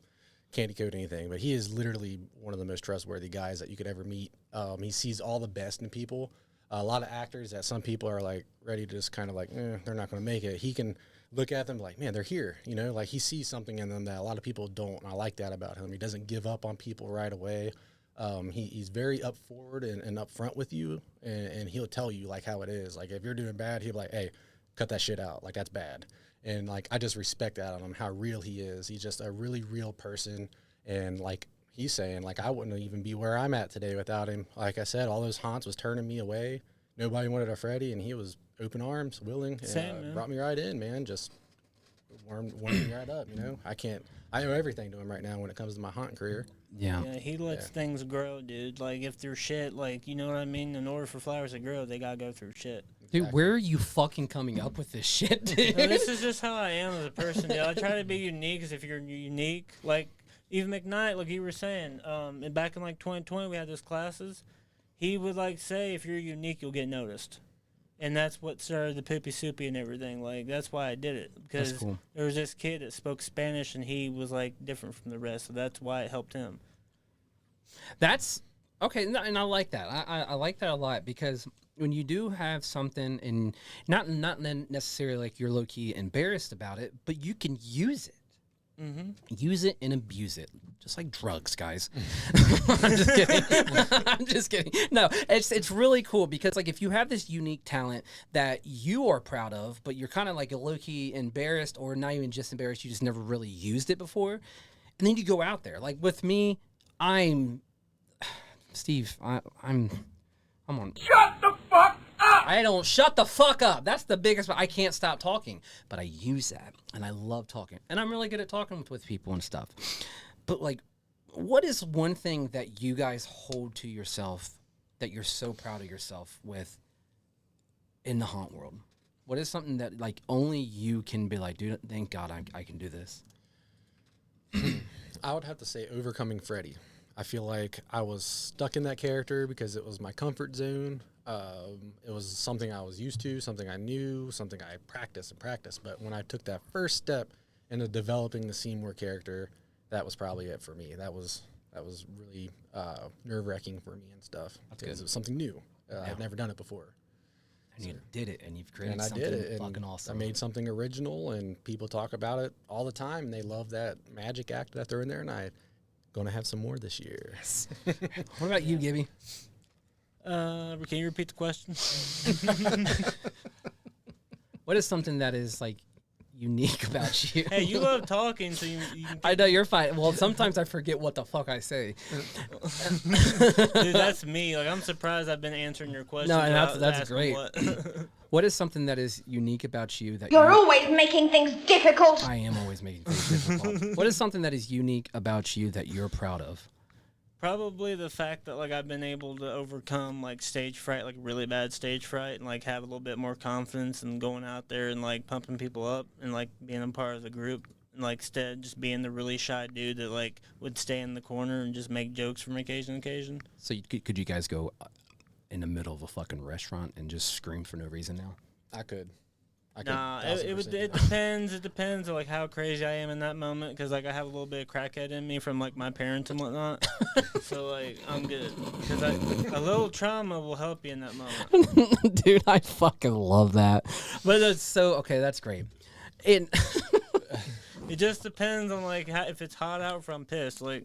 candy coat anything, but he is literally one of the most trustworthy guys that you could ever meet. He sees all the best in people. A lot of actors that some people are, like, ready to just kind of like, they're not going to make it. He can look at them like, man, they're here. Like, he sees something in them that a lot of people don't, and I like that about him. He doesn't give up on people right away. He's very up forward and up front with you, and he'll tell you like how it is. Like if you're doing bad, he'll be like, hey, cut that shit out. Like that's bad. And like I just respect that on him, how real he is. He's just a really real person. And like he's saying, like I wouldn't even be where I'm at today without him. Like I said, all those haunts was turning me away. Nobody wanted a Freddy, and he was open arms, willing, and brought me right in, man. Just warmed me right up. I owe everything to him right now when it comes to my haunting career. Yeah, he lets things grow, dude. Like, if they're shit, like, you know what I mean? In order for flowers to grow, they gotta go through shit. Dude, where are you fucking coming up with this shit, dude? No, this is just how I am as a person, dude. I try to be unique, because if you're unique, like, even McKnight, like you were saying, and back in, like, 2020, we had those classes. He would, like, say, if you're unique, you'll get noticed. And that's what started the Poopy Soupy and everything. Like, that's why I did it. Because cool. There was this kid that spoke Spanish, and he was, like, different from the rest. So that's why it helped him. That's okay. And I like that. I like that a lot because when you do have something and not necessarily like you're low-key embarrassed about it, but you can use it. Mm-hmm. Use it and abuse it, just like drugs, guys. I'm just kidding. I'm just kidding. No, it's really cool because like if you have this unique talent that you are proud of, but you're kind of like a low-key embarrassed, or not even just embarrassed, you just never really used it before, and then you go out there. Like with me, I'm Steve. I'm on. Shut the fuck up! I don't shut the fuck up. That's the biggest. I can't stop talking, but I use that, and I love talking, and I'm really good at talking with people and stuff. But like, what is one thing that you guys hold to yourself that you're so proud of yourself with in the haunt world? What is something that like only you can be like, dude, thank God I can do this? I would have to say overcoming Freddy. I feel like I was stuck in that character because it was my comfort zone. It was something I was used to, something I knew, something I practiced. But when I took that first step into developing the Seymour character, that was probably it for me. That was really nerve-wracking for me and stuff because it was something new. I'd never done it before. And you did it, and you've created I something did it, fucking and awesome. I made something original, and people talk about it all the time, and they love that magic act that they're in there, and I'm going to have some more this year. Yes. What about you, Gibby? Can you repeat the question? What is something that is like unique about you? Hey, you love talking, so you can I know you're fine. Well, sometimes I forget what the fuck I say. Dude, that's me. Like, I'm surprised I've been answering your questions. No, and without that's asking great. What. What is something that is unique about you that You're always making things difficult. I am always making things difficult. What is something that is unique about you that you're proud of? Probably the fact that, like, I've been able to overcome, like, stage fright, like, really bad stage fright, and, like, have a little bit more confidence and going out there and, like, pumping people up and, like, being a part of the group. And, like, instead just being the really shy dude that, like, would stay in the corner and just make jokes from occasion to occasion. So could you guys go in the middle of a fucking restaurant and just scream for no reason now? I could. Nah, it 1000% depends. It depends on, like, how crazy I am in that moment, because, like, I have a little bit of crackhead in me from, like, my parents and whatnot. So, like, I'm good. Because a little trauma will help you in that moment. Dude, I fucking love that. But it's so okay. That's great. It just depends on, like, if it's hot out or if I'm pissed. Like,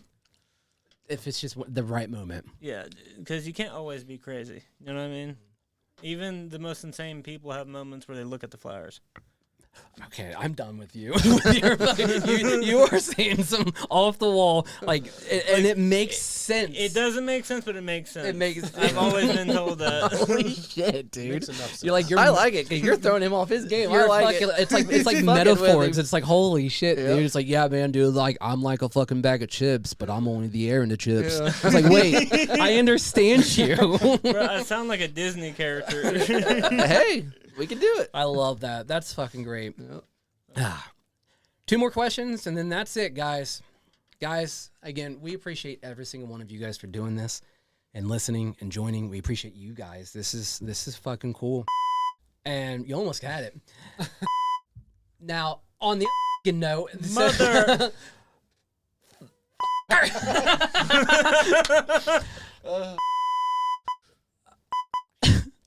if it's just the right moment. yeah, because you can't always be crazy. You know what I mean? Even the most insane people have moments where they look at the flowers. Okay, I'm done with you. you are saying some off the wall, and it makes sense. It doesn't make sense, but it makes sense. It makes. I've always been told that. Holy shit, dude! Makes enough sense. You're like I like it because you're throwing him off his game. You're I like fucking, it. It's like Fucking metaphors. with him. It's like holy shit, dude. It's like yeah, man, dude. Like I'm like a fucking bag of chips, but I'm only the air in the chips. Yeah. It's like wait, I understand you. Bro, I sound like a Disney character. Hey, we can do it. I love that. That's fucking great. Two more questions, and then that's it, guys. Guys, again, we appreciate every single one of you guys for doing this and listening and joining. We appreciate you guys. This is fucking cool. And you almost had it. Now, on the note, Mother.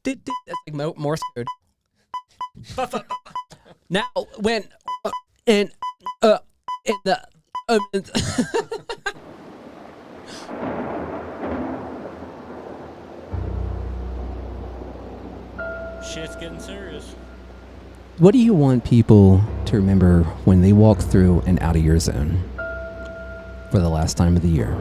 That's like Morse code. Now, when in the Shit's getting serious. what do you want people to remember when they walk through and out of your zone for the last time of the year?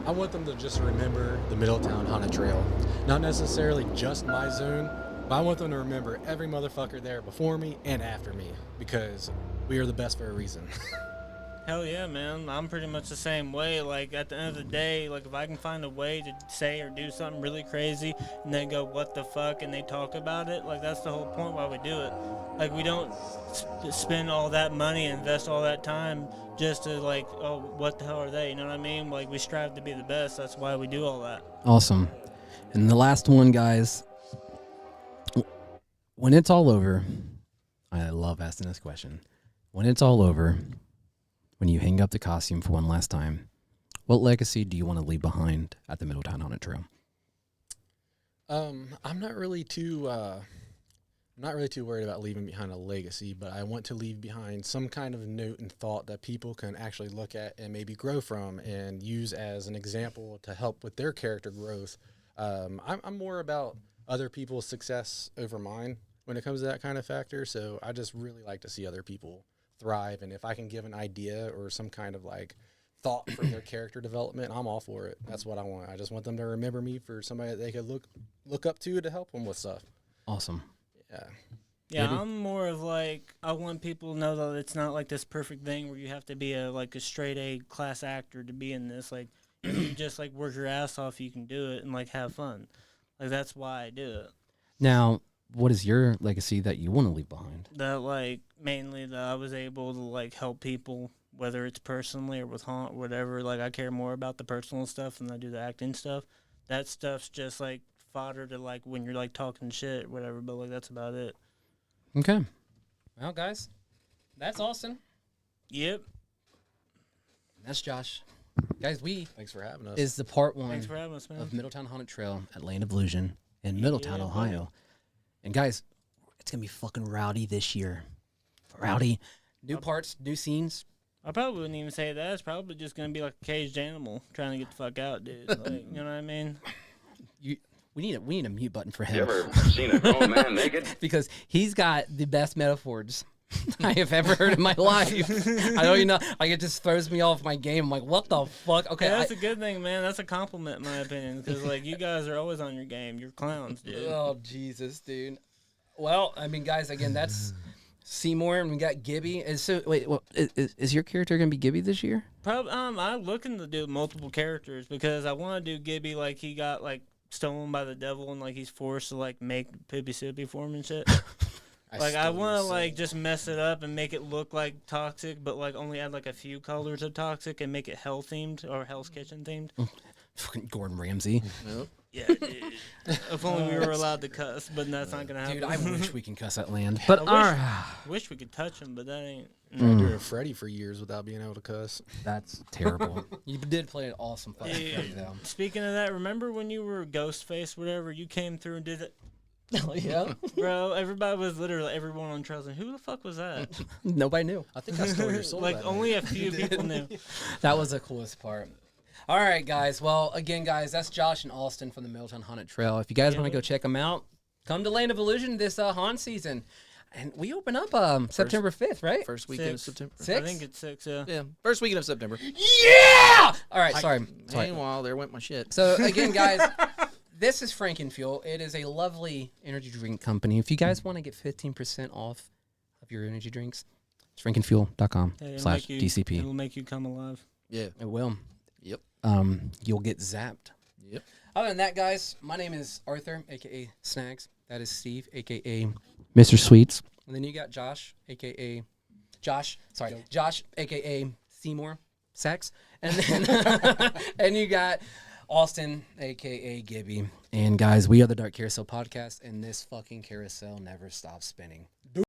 I want them to just remember the Middletown Haunted Trail. Not necessarily just my zone, but I want them to remember every motherfucker there before me and after me, because we are the best for a reason. Hell yeah, man. I'm pretty much the same way. Like, at the end of the day, like, if I can find a way to say or do something really crazy and they go, what the fuck, and they talk about it, like, that's the whole point why we do it. Like, we don't spend all that money, invest all that time just to, like, oh, what the hell are they? You know what I mean? Like, we strive to be the best. That's why we do all that. Awesome. And the last one, guys. When it's all over, I love asking this question. When it's all over, when you hang up the costume for one last time, what legacy do you want to leave behind at the Middletown Haunted Trail? I'm not really too worried about leaving behind a legacy, but I want to leave behind some kind of note and thought that people can actually look at and maybe grow from and use as an example to help with their character growth. I'm more about other people's success over mine when it comes to that kind of factor. So I just really like to see other people thrive. And if I can give an idea or some kind of like thought for their character development, I'm all for it. That's what I want. I just want them to remember me for somebody that they could look up to help them with stuff. Awesome. Yeah. Yeah, I'm more of like, I want people to know that it's not like this perfect thing where you have to be a straight A class actor to be in this. Like, if you just like work your ass off, you can do it and like have fun. Like, that's why I do it. Now, what is your legacy that you want to leave behind? That like mainly that I was able to like help people, whether it's personally or with haunt, whatever. Like, I care more about the personal stuff than I do the acting stuff. That stuff's just like fodder to like when you're like talking shit or whatever. But like, that's about it. Okay. Well, guys, that's Austin. Yep. That's Josh. Guys, Thanks for having us. is the part 1 Thanks for having us, man. of Middletown Haunted Trail at Land of Illusion in Middletown, Yeah, Ohio. And guys, it's going to be fucking rowdy this year. Rowdy. New parts, new scenes. I probably wouldn't even say that. It's probably just going to be like a caged animal trying to get the fuck out, dude. Like, you know what I mean? We need a mute button for him. You ever seen a grown man naked? Because he's got the best metaphors I have ever heard in my life. I don't even know. Like, it just throws me off my game. I'm like, what the fuck? Okay. Yeah, that's a good thing, man. That's a compliment, in my opinion. Because, like, you guys are always on your game. You're clowns, dude. Oh, Jesus, dude. Well, I mean, guys, again, that's Seymour, and we got Gibby. And so, wait, well, is your character going to be Gibby this year? Probably, I'm looking to do multiple characters because I want to do Gibby like he got, like, stolen by the devil and, like, he's forced to, like, make poopy soupy for him and shit. I want to, like, just mess it up and make it look like toxic, but, like, only add, like, a few colors of toxic and make it hell-themed or Hell's Kitchen themed. Fucking Gordon Ramsay. Nope. Yeah, dude. If only we were allowed to cuss, but that's not going to happen. Dude, I wish we can cuss at land. But wish we could touch him, but that ain't... I drew a Freddy for years without being able to cuss. that's terrible. You did play an awesome fucking Freddy, though. Speaking of that, remember when you were Ghostface, whatever, you came through and did it? Oh, yeah? Bro, everybody was literally, everyone on trails, and who the fuck was that? Nobody knew. I think I stole your soul. Like, that only night. a few people knew. That was the coolest part. All right, guys. Well, again, guys, that's Josh and Austin from the Middletown Haunted Trail. If you guys want to go check them out, come to Land of Illusion this haunt season. And we open up September 5th, right? First weekend of 6. September. 6? I think it's 6, yeah. Yeah, first weekend of September. Yeah! All right, sorry. Meanwhile, there went my shit. So, again, guys, this is Frankenfuel. It is a lovely energy drink company. If you guys want to get 15% off of your energy drinks, it's frankenfuel.com/DCP. It'll make you come alive. Yeah. It will. Yep. You'll get zapped. Yep. Other than that, guys, my name is Arthur, a.k.a. Snags. That is Steve, a.k.a. Mr. Sweets. And then you got Josh, a.k.a. Josh, a.k.a. Seymour Sachs. And then and you got Austin, a.k.a. Gibby. And, guys, we are the Dark Carousel Podcast, and this fucking carousel never stops spinning. Boom.